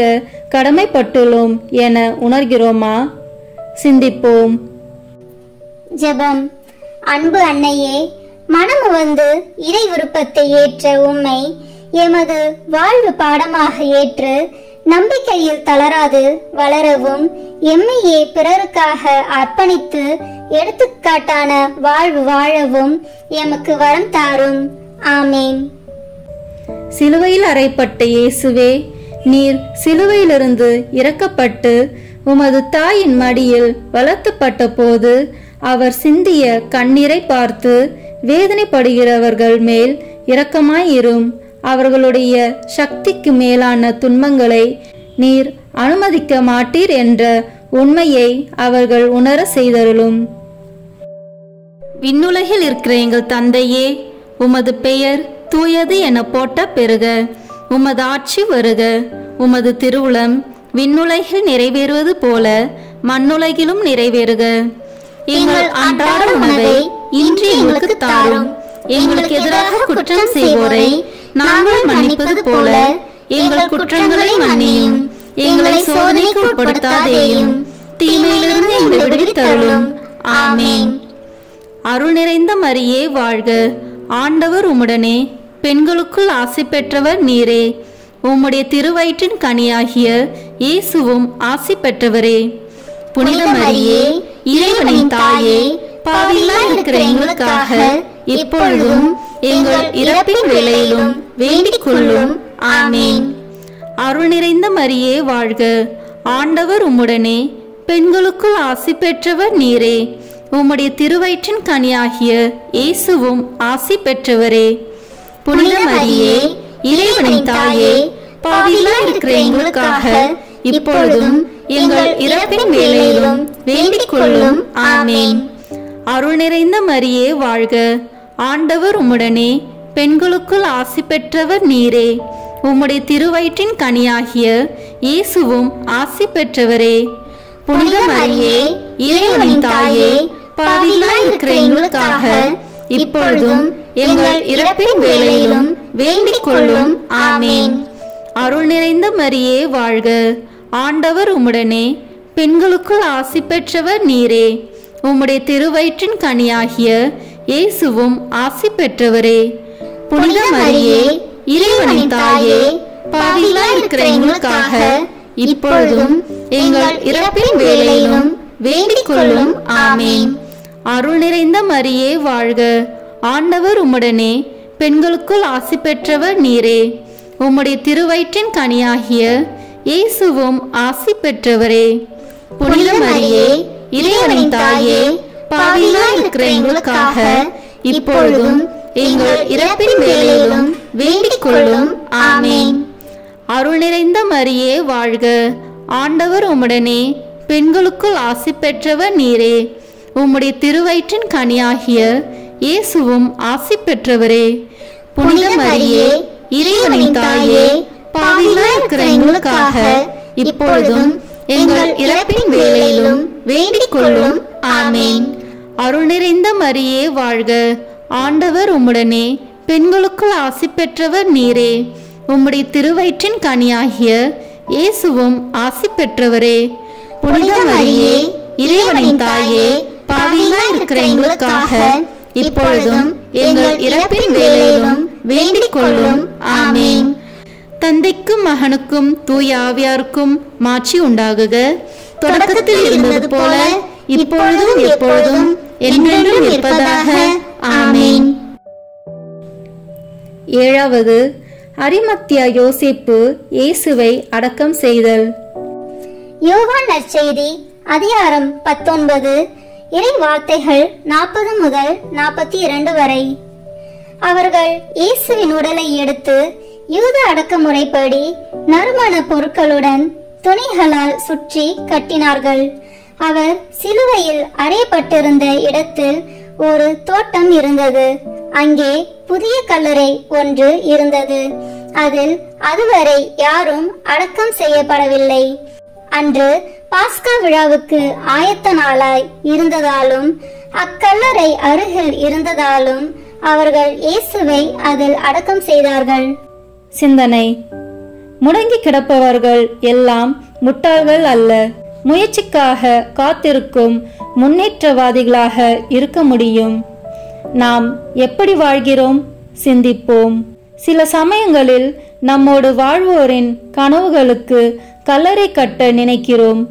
கடமைப்பட்டுள்ளோம் என உணர்கிறோமா? சிந்திப்போம். ஜெபம். அன்பு அன்னையே, மனம் வந்து இறை விருப்பத்தை ஏற்ற உம்மை எமது வாழ்வு பாடமாக ஏற்று நம்பிக்கையில் தளராது வளரவும் எம்மையே பிறருக்காக அர்ப்பணித்து எடுத்துக்காட்டான வாழ்வு வாழவும் எமக்கு வரம் தாரும். ஆமேன். சிலுவையில் அறையப்பட்ட இயேசுவே, நீர் சிலுவையிலிருந்து இறக்கப்பட்டு உமது தாயின் மடியில் வளர்த்துப்பட்ட போது அவர் சிந்திய கண்ணீரை பார்த்து வேதனைப்படுகிறவர்கள் மேல் இரக்கமாயிரும். அவர்களுடைய சக்திக்கு மேலான துன்பங்களை நீர் அனுமதிக்க மாட்டீர் என்ற உண்மையை அவர்கள் உணர செய்தருளும். விண்ணுலகில் இருக்கிற எங்கள் தந்தையே, உமது பெயர் தூயது என போட்ட பெறுக. உமது ஆட்சி வருக. உமது திருவுளம் விண்ணுலகில் நிறைவேறுவது போல மண்ணுலகிலும் நிறைவேறுக. எங்கள் அன்றாட உணவை இன்று எங்களுக்கு தாரும். எங்களுக்கு எதிராக குற்றம் செய்வோரை நாங்கள் மன்னிப்பது போல எங்கள் குற்றங்களை மன்னியும். எங்களை சோதனைக்கு உட்படுத்தாதேயும், தீமையிலிருந்து எங்களை விடுவித்தருளும். ஆமேன். அருள் நிறைந்த மரியே வாழ்க, ஆண்டவர் உம்முடனே, பெண்களுக்குள் ஆசி பெற்றவர் நீரே. உம்முடைய திருவயிற்றின் கனியாகிய இயேசுவும் ஆசி பெற்றவரே. புனித மரியே, இறைவனின் தாயே, பாவிகளாய் இருக்கிற எங்களுக்காக இப்பொழுதும் எங்கள் இறப்பின் வேளையிலும் வேண்டிக் கொள்ளும். ஆமேன். அருள் நிறைந்த மரியே வாழ்க, ஆண்டவர் உம்முடனே, பெண்களுக்குள் ஆசி பெற்றவர் நீரே. உம்முடைய திருவயிற்றின் கனியாகிய இயேசுவும் ஆசி பெற்றவரே. புனித மரியே, இறைவனின் தாயே, பாவிகளாய் இருக்கிற எங்களுக்காக இப்பொழுதும் எங்கள் இறப்பின் வேளையிலும் வேண்டிக் கொள்ளும். ஆமேன். அருள் நிறைந்த மரியே வாழ்க, ஆண்டவர் உம்முடனே, பெண்களுக்குள் ஆசி பெற்றவர் நீரே. உம்முடைய திருவயிற்றின் கனியாகிய இயேசுவும் ஆசி பெற்றவரே. புனித மரியே, இறைவனின் தாயே, பாவிகளாய் இருக்கிற எங்களுக்காக இப்பொழுதும் எங்கள் இறப்பின் வேளையிலும் வேண்டிக் கொள்ளும். ஆமேன். அருள் நிறைந்த மரியே வாழ்க, ஆண்டவர் உம்முடனே, பெண்களுக்குள் ஆசி பெற்றவர் நீரே. உம்முடைய திருவயிற்றின் கனியாகிய இயேசுவும் ஆசி பெற்றவரே. புனித மரியே, இறைவனின் தாயே, பாவிகளாய் இருக்கிற எங்களுக்காக இப்பொழுதும் எங்கள் இறப்பின் வேளையிலும் வேண்டிக் கொள்ளும். ஆமேன். அருள் நிறைந்த மரியே வாழ்க. ஆண்டவர் உம்முடனே, பெண்களுக்குள் ஆசி பெற்றவர் நீரே. உம்முடைய திருவயிற்றின் கனியாகிய இயேசுவும் ஆசி பெற்றவரே. புனித மரியே, இறைவனின் தாயே, பாவிகளாய் இருக்கிற எங்களுக்காக இப்பொழுதும் எங்கள் இறப்பின் வேளையிலும் வேண்டிக் கொள்ளும். ஆமேன். அருள் நிறைந்த மரியே வாழ்க. ஆண்டவர் உம்முடனே, பெண்களுக்குள் ஆசி பெற்றவர் நீரே. உம்முடைய திருவயிற்றின் கனியாகிய இயேசுவும் ஆசி பெற்றவரே. புனித மரியே, இறைவனின் தாயே, பாவிகளாய் இருக்கிற எங்களுக்காக இப்பொழுதும் எங்கள் இறப்பின் வேளையிலும் வேண்டிக் கொள்ளும். ஆமேன். அருள் நிறைந்த மரியே வாழ்க. ஆண்டவர் உம்முடனே, பெண்களுக்குள் ஆசி பெற்றவர் நீரே. உம்முடைய திருவயிற்றின் கனியாகிய இயேசுவும் ஆசி பெற்றவரே. புனித மரியே, இறைவனின் தாயே, பாவிகளாய் இருக்கிற எங்களுக்காக இப்பொழுதும் எங்கள் இறப்பின் வேளையிலும் வேண்டிக் கொள்ளும். ஆமேன். தந்தைக்கும் மகனுக்கும் தூய ஆவியாருக்கும் மாட்சி உண்டாகுக. தொடக்கத்தில் இருந்தது போல இப்பொழுதும் எப்பொழுதும் என்றென்றும் இருப்பதாக. ஆமேன். ஏழாவது, அரிமத்தியா யோசேப்பு இயேசுவை அடக்கம் செய்தல். யோவான் நற்செய்தி அதிகாரம் 19 இறை வார்த்தைகள் 40 முதல் 42 வரை. அவர்கள் இயேசுவின் உடலை எடுத்து யூத அடக்குமுறைப்படி நறுமண பொருட்களுடன் துணிகளால் சுற்றி கட்டினார்கள். அவர் சிலுவையில் அறையப்பட்டிருந்த இடத்தில் ஒரு தோட்டம் இருந்தது. அங்கே புதிய கல்லறை ஒன்று இருந்தது. அதில் அதுவரை யாரும் அடக்கம் செய்யப்படவில்லை. அன்று பாஸ்கா விழாவுக்கு ஆயத்த நாளாய் இருந்ததாலும் அக்கல்லறை அருகில் இருந்ததாலும் அவர்கள் இயேசுவை அதில் அடக்கம் செய்தார்கள். சிந்தனை. முடங்கி கிடப்பவர்கள் எல்லாம் முட்டாள்கள் அல்ல. முயற்சிக்காக காத்திருக்கும் முன்னேற்றவாதிகளாக இருக்க முடியும். நாம் எப்படி வாழ்கிறோம்? சிந்திப்போம். சில சமயங்களில் நம்மோடு வாழ்வோரின் கனவுகளுக்கு கல்லறை கட்ட நினைக்கிறோம்.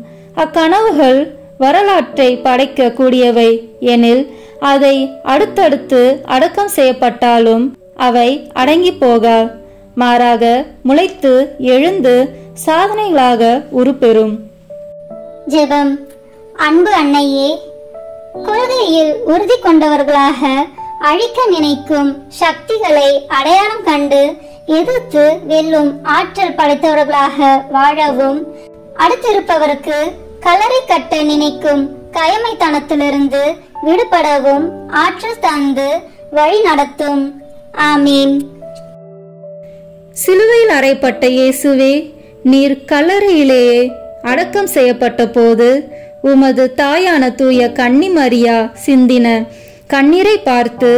அக்கனவுகள் வரலாற்றை படைக்க கூடியவை எனில் அதை அடுத்தடுத்து அடக்கம் செய்யப்பட்டாலும் அவை அடங்கி போக, மாறாக முளைத்து எழுந்து சாதனைகளாக உருப்பெறும். ஜெபம். அன்பு அன்னையே, கொள்கையில் உறுதி கொண்டவர்களாக அழிக்க நினைக்கும் சக்திகளை அடையாளம் கண்டு எதிர்த்து வெல்லும் ஆற்றல் படைத்தவர்களாக வாழவும், அடுத்திருப்பவருக்கு கல்லறை கட்ட நினைக்கும் கயமைத்தனத்திலிருந்து விடுபடவும் ஆற்றல் தந்து வழி நடத்தும். ஆமீன். சிலுவையில் அறையப்பட்ட இயேசுவே, நீர் கல்லறையிலேயே அடக்கம் செய்யப்பட்ட போது உமது தாயான தூய கன்னி மரியா சிந்தின கண்ணீரை பார்த்து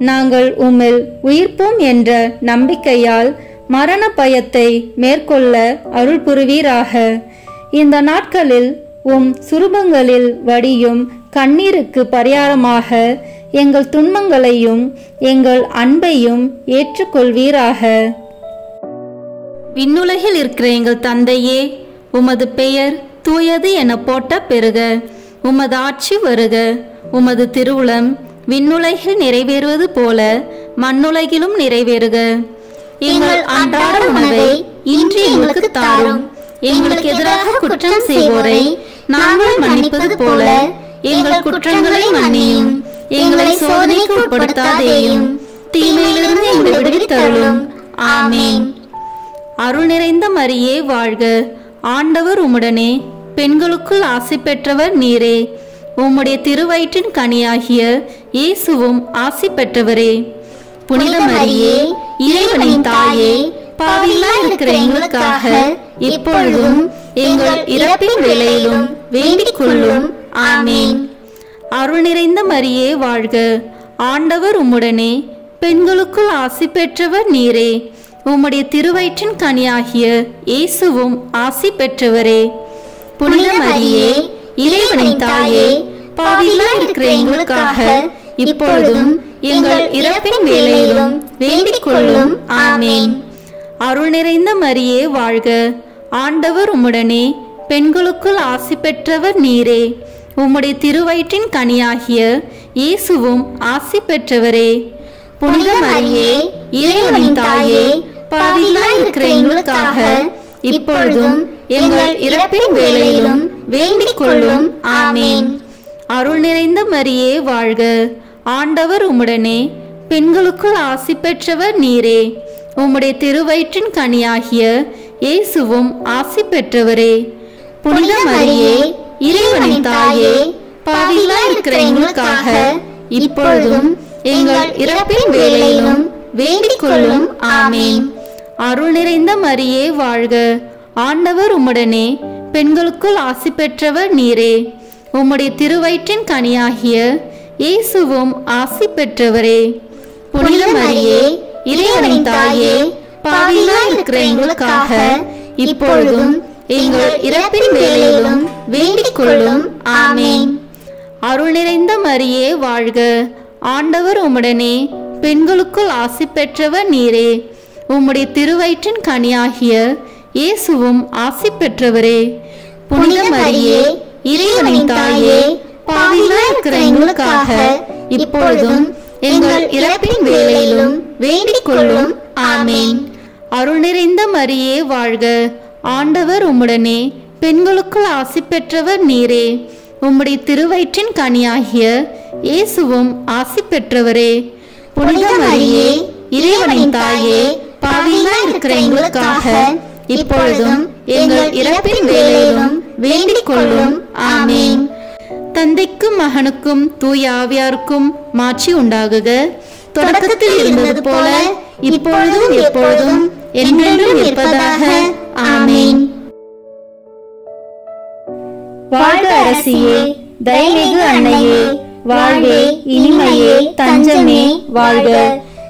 நாங்கள் உம்மில் உயிர்ப்போம் என்ற நம்பிக்கையால் மரண பயத்தை மேற்கொள்ள அருள் புரிவீராக. இந்த நாட்களில் உம் சுரூபங்களில் வடியும் கண்ணீருக்கு பரிகாரமாக எங்கள் துன்பங்களையும் எங்கள் அன்பையும் ஏற்றுக்கொள்வீராக. விண்ணுலகில் இருக்கிற எங்கள் தந்தையே, உமது பெயர் தூயது என போட்ட பெறுக. உமது ஆட்சி வருக. உமது திருவுளம் விண்ணுலகில் நிறைவேறுவது போல மண்ணுலகிலும் நிறைவேறுக. எங்கள் அன்றாட உணவை இன்று எங்களுக்கு தாரும். எங்களுக்கு எதிராக குற்றம் செய்வோரை நாங்கள் மன்னிப்பது போல எங்கள் குற்றங்களை மன்னியும். எங்களை சோதனைக்கு உட்படுத்தாதேயும், தீமையிலிருந்து எங்களை விடுவித்தருளும். ஆமேன். அருள் நிறைந்த மரியே வாழ்க. ஆண்டவர் உம்முடனே, பெண்களுக்குள் ஆசி பெற்றவர் நீரே. உம்முடைய திருவயிற்றின் கனியாகிய இயேசுவும் ஆசி பெற்றவரே. புனித மரியே, இறைவனின் தாயே, பாவிகளாய் இருக்கிற எங்களுக்காக இப்பொழுதும் எங்கள் இறப்பின் வேளையிலும் வேண்டிக் கொள்ளும். ஆமேன். அருள் நிறைந்த மரியே வாழ்க. ஆண்டவர் உம்முடனே, பெண்களுக்குள் ஆசி பெற்றவர் நீரே. உம்முடைய திருவயிற்றின் கனியாகிய இயேசுவும் ஆசி பெற்றவரே. புனித மரியே, இறைவனின் தாயே, பாவிகளாய் இருக்கிற எங்களுக்காக இப்பொழுதும் எங்கள் இறப்பின் வேளையிலும் வேண்டிக் கொள்ளும். ஆமேன். அருள் நிறைந்த மரியே வாழ்க. ஆண்டவர் உம்முடனே, பெண்களுக்குள் ஆசி பெற்றவர் நீரே. உம்முடைய திருவயிற்றின் கனியாகிய இயேசுவும் ஆசி பெற்றவரே. புனித மரியே, இறைவனின் தாயே, பாவிகளாய் இருக்கிற எங்களுக்காக இப்பொழுதும் எங்கள் இறப்பின் வேளையிலும் வேண்டிக் கொள்ளும். ஆமேன். அருள் நிறைந்த மரியே வாழ்க. ஆண்டவர் உம்முடனே, பெண்களுக்குள் ஆசி பெற்றவர் நீரே. உம்முடைய திருவயிற்றின் கனியாகிய இயேசுவும் ஆசி பெற்றவரே. புனித மரியே, இறைவனின் தாயே, பாவிகளாய் இருக்கிற எங்களுக்காக இப்பொழுதும் எங்கள் இறப்பின் வேளையிலும் வேண்டிக் கொள்ளும். ஆமேன். அருள் நிறைந்த மரியே வாழ்க. ஆண்டவர் உம்முடனே, பெண்களுக்குள் ஆசி பெற்றவர் நீரே. உம்முடைய திருவயிற்றின் கனியாகிய இயேசுவும் ஆசி பெற்றவரே. புனித மரியே, இறைவனின் தாயே, பாவிகளாய் இருக்கிற எங்களுக்காக இப்பொழுதும் எங்கள் இறப்பின் வேளையிலும் வேண்டிக் கொள்ளும். ஆமேன். அருள் நிறைந்த மரியே வாழ்க. ஆண்டவர் உம்முடனே, பெண்களுக்குள் ஆசி பெற்றவர் நீரே. உம்முடைய திருவயிற்றின் கனியாகிய இயேசுவும் ஆசி பெற்றவரே. புனித மரியே, இறைவனின் தாயே, பாவிகளாய் இருக்கிற எங்களுக்காக இப்பொழுதும் எங்கள் இறப்பின் வேளையிலும் வேண்டிக் கொள்ளும். ஆமேன். அருள் நிறைந்த மரியே வாழ்க. ஆண்டவர் உம்முடனே, பெண்களுக்குள் ஆசி பெற்றவர் நீரே. உம்முடைய திருவயிற்றின் கனியாகிய இயேசுவும் ஆசி பெற்றவரே. புனித மரியே, இறைவனின் தாயே, பாவிகளாய் இருக்கிற எங்களுக்காக இப்பொழுதும் எங்கள் இறப்பின் வேளையிலும் வேண்டிக் கொள்ளும். ஆமேன். தந்தைக்கும் மகனுக்கும் தூய ஆவியாருக்கும் மாட்சி உண்டாகுக. தொடக்கத்தில் இருந்தது போல இப்பொழுதும் எப்பொழுதும் என்றென்றும் இருப்பதாக. ஆமேன். வாழ்க அரசியே, தயமிகு அன்னையே, வாழ்வே, இனிமையே, தஞ்சமே, வாழ்க.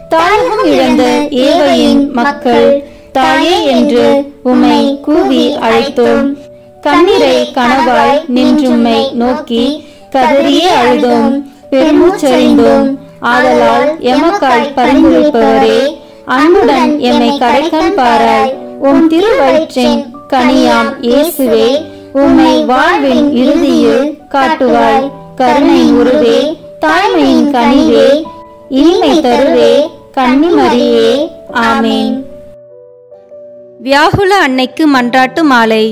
தாயகம் இழந்த ஏழையின் மக்கள் தாயே என்று உம்மை கூவி அழைத்தோம். கண்ணீரை கனவாய் நின்றும்மை நோக்கி கதறியே அழுதோம், பெருமூச்சறிந்தோம். ஆதலால் எமக்காய் பரிந்துரைப்பவரே, அன்புடன் எம்மை கரைக்கண் பாராய். உம் திருவயிற்றின் கனியாம் இயேசுவே, உம்மை வாழ்வின் இறுதியில் காட்டுவாய். கருணை உருவே, தாய்மையின் கனிவே, இனிமை தருவே, கன்னிமரியே. ஆமேன். வியாகுல அன்னைக்கு மன்றாட்டு மாலை.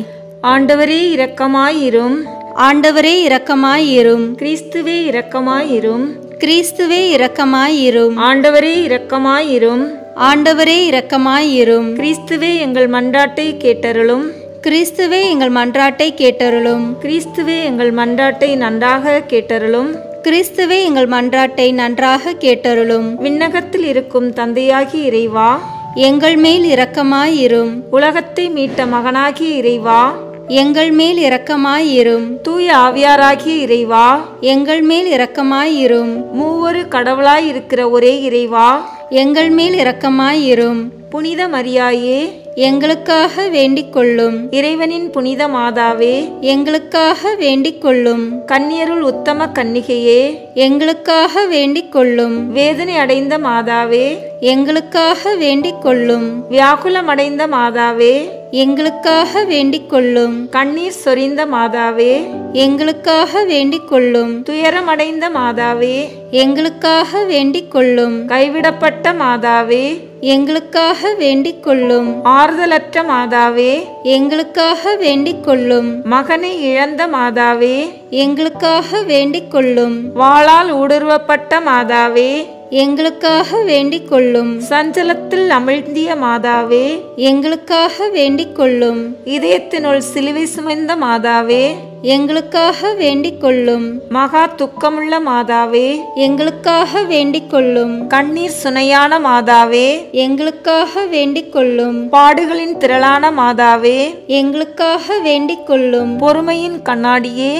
ஆண்டவரே இரக்கமாயிரும். ஆண்டவரே இரக்கமாயிரும். கிறிஸ்துவே இரக்கமாயிரும். கிறிஸ்துவே இரக்கமாயிரும். ஆண்டவரே இரக்கமாயிரும். ஆண்டவரே இரக்கமாயிரும். கிறிஸ்துவே எங்கள் மன்றாட்டை கேட்டருளும். கிறிஸ்துவே எங்கள் மன்றாட்டை கேட்டருளும். கிறிஸ்துவே எங்கள் மன்றாட்டை நன்றாக கேட்டருளும். கிறிஸ்துவே எங்கள் மன்றாட்டை நன்றாக கேட்டருளும். விண்ணகத்தில் இருக்கும் தந்தையாகி இறைவா, எங்கள் மேல் இரக்கமாயிரும். உலகத்தை மீட்ட மகனாகிய இறைவா, எங்கள் மேல் இரக்கமாயிரும். தூய ஆவியாராகிய இறைவா, எங்கள் மேல் இரக்கமாயிரும். மூவொரு கடவுளாய் இருக்கிற ஒரே இறைவா, எங்கள் மேல் இரக்கமாயிரும். புனித மரியாயே, எங்களுக்காக வேண்டிக் கொள்ளும். இறைவனின் புனித மாதாவே, எங்களுக்காக வேண்டிக் கொள்ளும். கன்னியருள் உத்தம கன்னிகையே, எங்களுக்காக வேண்டிக் கொள்ளும். வேதனை அடைந்த மாதாவே, எங்களுக்காக வேண்டிக் கொள்ளும். வியாகுலமடைந்த மாதாவே, எங்களுக்காக வேண்டிக் கொள்ளும். கண்ணீர் சொரிந்த மாதாவே, எங்களுக்காக வேண்டிக் கொள்ளும். துயரமடைந்த மாதாவே, எங்களுக்காக வேண்டிக் கொள்ளும். கைவிடப்பட்ட மாதாவே, எங்களுக்காக வேண்டிக் கொள்ளும். ஆறுதலற்ற மாதாவே, எங்களுக்காக வேண்டிக் கொள்ளும். மகனை இழந்த மாதாவே, எங்களுக்காக வேண்டிக் கொள்ளும். வாளால் ஊடுருவப்பட்ட மாதாவே, எங்களுக்காக வேண்டிக் கொள்ளும். சஞ்சலத்தில் அமிழ்ந்திய மாதாவே, எங்களுக்காக வேண்டிக் கொள்ளும். இதயத்தினுள் சிலுவை சுமந்த மாதாவே, எங்களுக்காக வேண்டிக் கொள்ளும். மகா துக்கமுள்ள மாதாவே, எங்களுக்காக வேண்டிக் கொள்ளும். கண்ணீர் சுனையான மாதாவே, எங்களுக்காக வேண்டிக் கொள்ளும். பாடுகளின் திரளான மாதாவே, எங்களுக்காக வேண்டிக் கொள்ளும். பொறுமையின் கண்ணாடியே,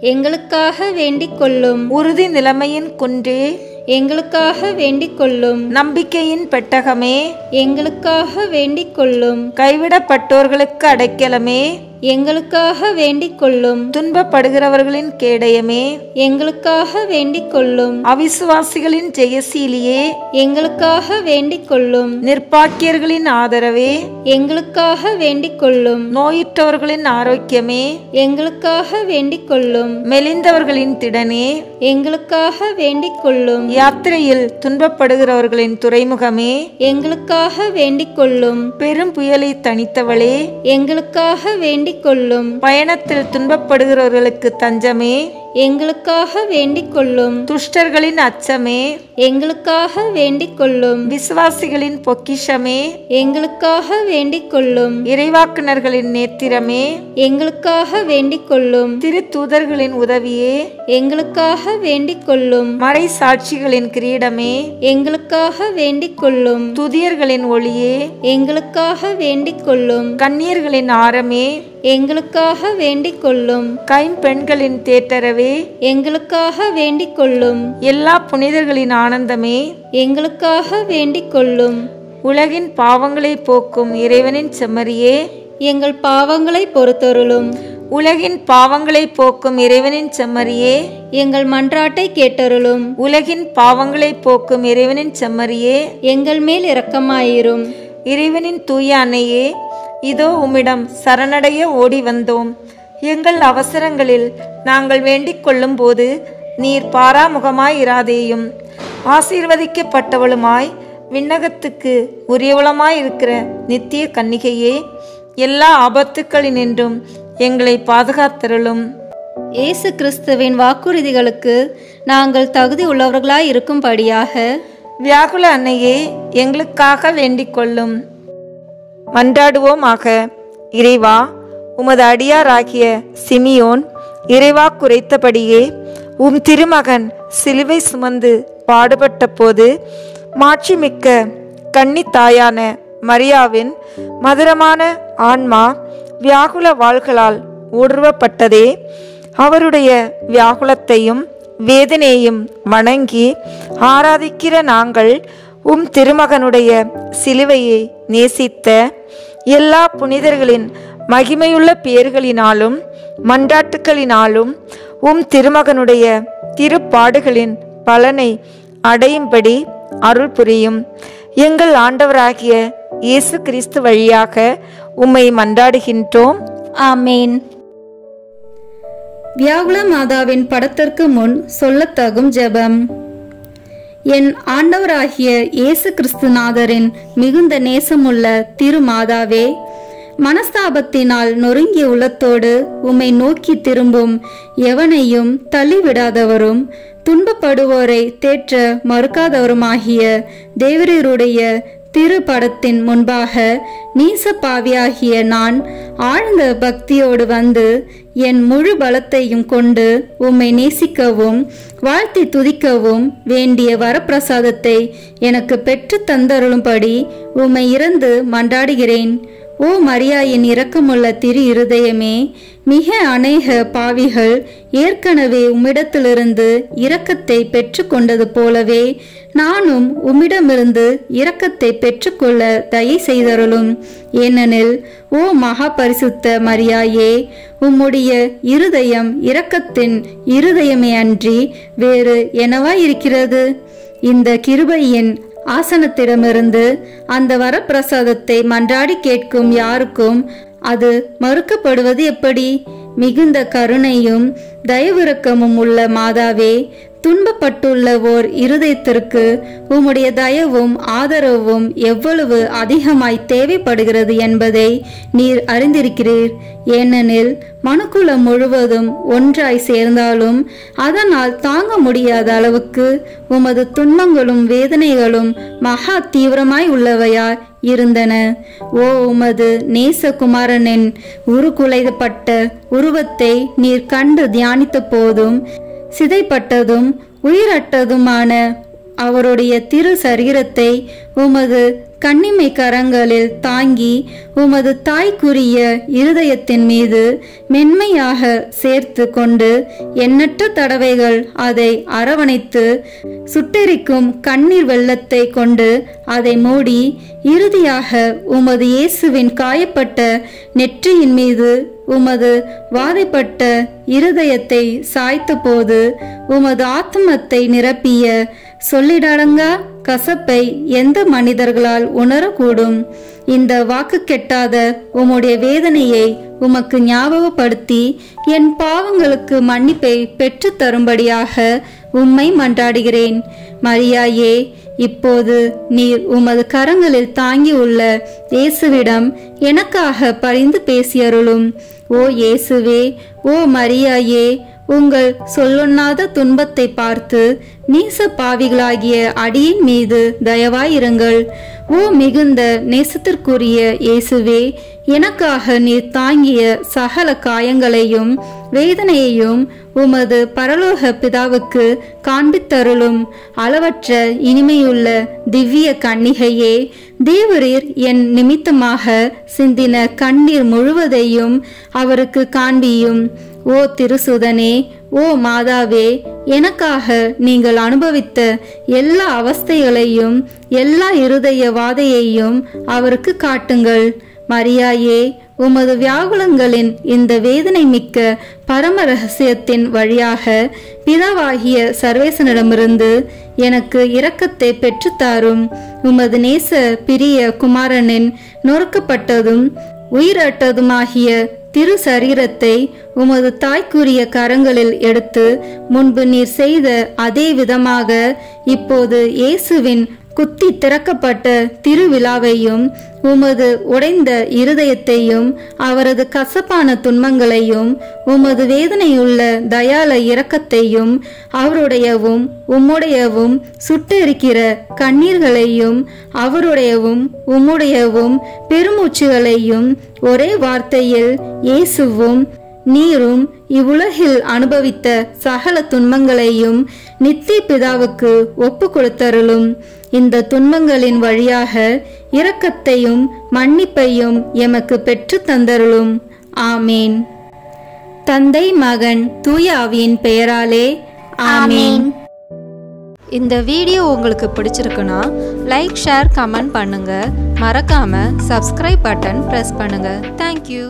எங்களுக்காக வேண்டிக் கொள்ளும். உறுதி நிலைமையின் குன்றே, எங்களுக்காக வேண்டிக் கொள்ளும். நம்பிக்கையின் பெட்டகமே, எங்களுக்காக வேண்டிக் கொள்ளும். கைவிடப்பட்டோர்களுக்கு அடைக்கலமே, எங்களுக்காக வேண்டிக் கொள்ளும். துன்பப்படுகிறவர்களின் கேடயமே, எங்களுக்காக வேண்டிக் கொள்ளும். அவிசுவாசிகளின் ஜெயசீலியே, எங்களுக்காக வேண்டிக் கொள்ளும். நிர்பாக்கியர்களின் ஆதரவே, எங்களுக்காக வேண்டிக் கொள்ளும். நோயுற்றவர்களின் ஆரோக்கியமே, எங்களுக்காக வேண்டிக் கொள்ளும். மெலிந்தவர்களின் திடனே, எங்களுக்காக வேண்டிக் கொள்ளும். யாத்திரையில் துன்பப்படுகிறவர்களின் துறைமுகமே, எங்களுக்காக வேண்டிக் கொள்ளும். பெரும் புயலை தணித்தவளே, எங்களுக்காக வேண்டிக் கொள்ளும். பயணத்தில் துன்பப்படுகிறவர்களுக்கு தஞ்சமே, எங்களுக்காக வேண்டிக் கொள்ளும். துஷ்டர்களின் அச்சமே, எங்களுக்காக வேண்டிக் கொள்ளும். விசுவாசிகளின் பொக்கிஷமே, எங்களுக்காக வேண்டிக் கொள்ளும். இறைவாக்குனர்களின் நேத்திரமே, எங்களுக்காக வேண்டிக் கொள்ளும். திருத்தூதர்களின் உதவியே, எங்களுக்காக வேண்டிக் கொள்ளும். மறை சாட்சிகளின் கிரீடமே, எங்களுக்காக வேண்டிக் கொள்ளும். துதியர்களின் ஒளியே, எங்களுக்காக வேண்டிக் கொள்ளும். கன்னியர்களின் ஆரமே, எங்களுக்காக வேண்டிக் கொள்ளும். கைம்பெண்களின் தேற்றரவே, எங்களுக்காக வேண்டிக் கொள்ளும். எல்லா புனிதர்களின் ஆனந்தமே, எங்களுக்காக வேண்டிக் கொள்ளும். உலகின் பாவங்களை போக்கும் இறைவனின் செம்மறியே, எங்கள் பாவங்களை பொறுத்தருளும். உலகின் பாவங்களை போக்கும் இறைவனின் செம்மறியே, எங்கள் மன்றாட்டை கேட்டருளும். உலகின் பாவங்களை போக்கும் இறைவனின் செம்மறியே, எங்கள் மேல் இரக்கமாயிரும். இறைவனின் தூய அன்னையே, இதோ உம்மிடம் சரணடைய ஓடி வந்தோம். எங்கள் அவசரங்களில் நாங்கள் வேண்டிக் கொள்ளும் போது நீர் பாராமுகமாயிராதேயும். ஆசீர்வதிக்கப்பட்டவளுமாய் விண்ணகத்துக்கு உரியவளமாயிருக்கிற நித்திய கன்னிகையே, எல்லா ஆபத்துக்களினின்றும் எங்களை பாதுகாத்தருளும். இயேசு கிறிஸ்துவின் வாக்குறுதிகளுக்கு நாங்கள் தகுதி உள்ளவர்களாய் இருக்கும்படியாக வியாகுல அன்னையே, எங்களுக்காக வேண்டிக் கொள்ளும். மன்றாடுவோமாக. இறைவா, உமது அடியாராகிய சிமியோன் இறைவா குறைத்தபடியே உம் திருமகன் சிலுவை சுமந்து பாடுபட்ட போது மாட்சிமிக்க கன்னித்தாயான மரியாவின் மதுரமான ஆன்மா வியாகுல வாள்களால் ஊடுருவப்பட்டதே. அவருடைய வியாகுலத்தையும் வேதனையும் வணங்கி ஆராதிக்கிற நாங்கள் உம் திருமகனுடைய சிலுவையை நேசித்த எல்லா புனிதர்களின் மகிமையுள்ள பெயர்களினாலும் மன்றாட்டுக்களினாலும் உம் திருமகனுடைய திருப்பாடுகளின் பலனை அடையும்படி அருள் புரியும். எங்கள் ஆண்டவராகிய இயேசு கிறிஸ்து வழியாக உம்மை மன்றாடுகின்றோம். ஆமேன். வியாகுல மாதாவின் படத்திற்கு முன் சொல்லத்தகும் ஜெபம். என் ஆண்டவராகிய இயேசு கிறிஸ்துநாதரின் மிகுந்த நேசமுள்ள திருமாதாவே, மனஸ்தாபத்தினால் நொறுங்கிய உள்ளத்தோடு உம்மை நோக்கி திரும்பும் எவனையும் தள்ளிவிடாதவரும் துன்பப்படுவோரை தேற்ற மறுக்காதவருமாகிய தேவரீருடைய திருப்படத்தின் முன்பாக நீச பாவியாகிய நான் ஆழ்ந்த பக்தியோடு வந்து என் முழு பலத்தையும் கொண்டு உம்மை நேசிக்கவும் வாழ்த்தி துதிக்கவும் வேண்டிய வரப்பிரசாதத்தை எனக்கு பெற்று தந்தருளும்படி உம்மை இறந்து மன்றாடுகிறேன். ஓ மரியாயின் இரக்கமுள்ள திரு இருதயமே, மிக அநேக பாவிகள் ஏற்கனவே உம்மிடத்திலிருந்து இரக்கத்தை பெற்று கொண்டது போலவே நானும் உம்மிடமிருந்து இரக்கத்தை பெற்றுக்கொள்ள தயை செய்தருளும். ஏனெனில் ஓ மகா பரிசுத்த மரியாயே, உம்முடைய இருதயம் இரக்கத்தின் இருதயமே அன்றி வேறு என்னவாயிருக்கிறது? இந்த கிருபையின் ஆசனத்திடமிருந்து அந்த வரப்பிரசாதத்தை மன்றாடி கேட்கும் யாருக்கும் அது மறுக்கப்படுவது எப்படி? மிகுந்த கருணையும் தயவிரக்கமும் உள்ள மாதாவே, துன்பப்பட்டுள்ள ஓர் இருதயத்திற்கு உம்முடைய தயவும் ஆதரவும் எவ்வளவு அதிகமாய் தேவைப்படுகிறது என்பதை நீர் அறிந்திருக்கிறீர். ஏனெனில் மனுக்குலம் முழுவதும் ஒன்றாய் சேர்ந்தாலும் அதனால் தாங்க முடியாத அளவுக்கு உமது துன்பங்களும் வேதனைகளும் மகா தீவிரமாய் உள்ளவையாய் இருந்தன. ஓ உமது நேசகுமாரனின் உருக்குலைப்பட்ட உருவத்தை நீர் கண்டு தியானித்த போதும் சிதைப்பட்டதும் உயிரற்றதுமான அவருடைய திரு சரீரத்தை உமது கன்னிமை கரங்களில் தாங்கி உமது தாய்க்குரிய இருதயத்தின் மீது மென்மையாக சேர்த்து கொண்டு எண்ணற்ற தடவைகள் அதை அரவணைத்து சுட்டெரிக்கும் கண்ணீர் வெள்ளத்தை கொண்டு அதை மூடி இறுதியாக உமது இயேசுவின் காயப்பட்ட நெற்றியின் மீது உமது வாதைப்பட்ட இருதயத்தை சாய்த்த போது உமது ஆத்மத்தை நிரப்பிய சொல்லிடடங்கா கசப்பை எந்த மனிதர்களால் உணரக்கூடும்? இந்த வாக்கு கெட்டாத உம்முடைய வேதனையை உமக்கு ஞாபகப்படுத்தி என் பாவங்களுக்கு மன்னிப்பை பெற்று தரும்படியாக உம்மை மன்றாடுகிறேன். மரியாயே, இப்போது நீர் உமது கரங்களில் தாங்கியுள்ள இயேசுவிடம் எனக்காக பரிந்து பேசியருளும். ஓ இயேசுவே, ஓ மரியாயே, உங்கள் சொல்லொண்ணாத துன்பத்தை பார்த்து நீச பாவிகளாகிய அடியின் மீது தயவாயிருங்கள். ஓ மிகுந்த நேசத்திற்குரிய இயேசுவே, எனக்காக நீர் தாங்கிய சகல காயங்களையும் வேதனையையும் உமது பரலோக பிதாவுக்கு காண்பித்தருளும். அளவற்ற இனிமையுள்ள திவ்ய கன்னிகையே, தேவரீர் என் நிமித்தமாக சிந்தின கண்ணீர் முழுவதையும் அவருக்கு காண்பியும். ஓ திருசுதனே, ஓ மாதாவே, எனக்காக நீங்கள் அனுபவித்த எல்லா அவஸ்தைகளையும் எல்லா இருதய வாதையையும் அவருக்கு காட்டுங்கள். மரியாயே, உமது வியாகுலங்களின் இந்த வேதனை மிக்க பரம ரகசியத்தின் வழியாக பிதாவாகிய சர்வேசனிடமிருந்து எனக்கு இரக்கத்தை பெற்றுத்தாரும். உமது நேச பிரிய குமாரனின் நொறுக்கப்பட்டதும் உயிரற்றதுமாகிய திரு சரீரத்தை உமது தாய்க்குரிய கரங்களில் எடுத்து முன்பு நீர் செய்த அதே விதமாக இப்போது இயேசுவின் குத்தி திறக்கப்பட்ட திருவிழாவையும் உமது உடைந்த இருதயத்தையும் அவரது கசப்பான துன்பங்களையும் உமது வேதனையுள்ள தயால இரக்கத்தையும் அவருடையவும் உம்முடையவும் சுட்டெரிக்கிற கண்ணீர்களையும் அவருடையவும் உம்முடையவும் பெருமூச்சுகளையும் ஒரே வார்த்தையில் இயேசுவும் நீரும் இவ்வுலகில் அனுபவித்த சகல துன்பங்களையும் நித்திய பிதாவுக்கு ஒப்பு கொடுத்தருளும். இந்த துன்பங்களின் வழியாக இரக்கத்தையும் மன்னிப்பையும் எமக்கு பெற்று தந்தருளும். ஆமேன். தந்தை, மகன், தூய ஆவியின் பெயராலே ஆமேன். இந்த வீடியோ உங்களுக்கு பிடிச்சிருக்குன்னா லைக், ஷேர், கமெண்ட் பண்ணுங்க. மறக்காம சப்ஸ்கிரைப் பட்டன் பிரஸ் பண்ணுங்க. தேங்க்யூ.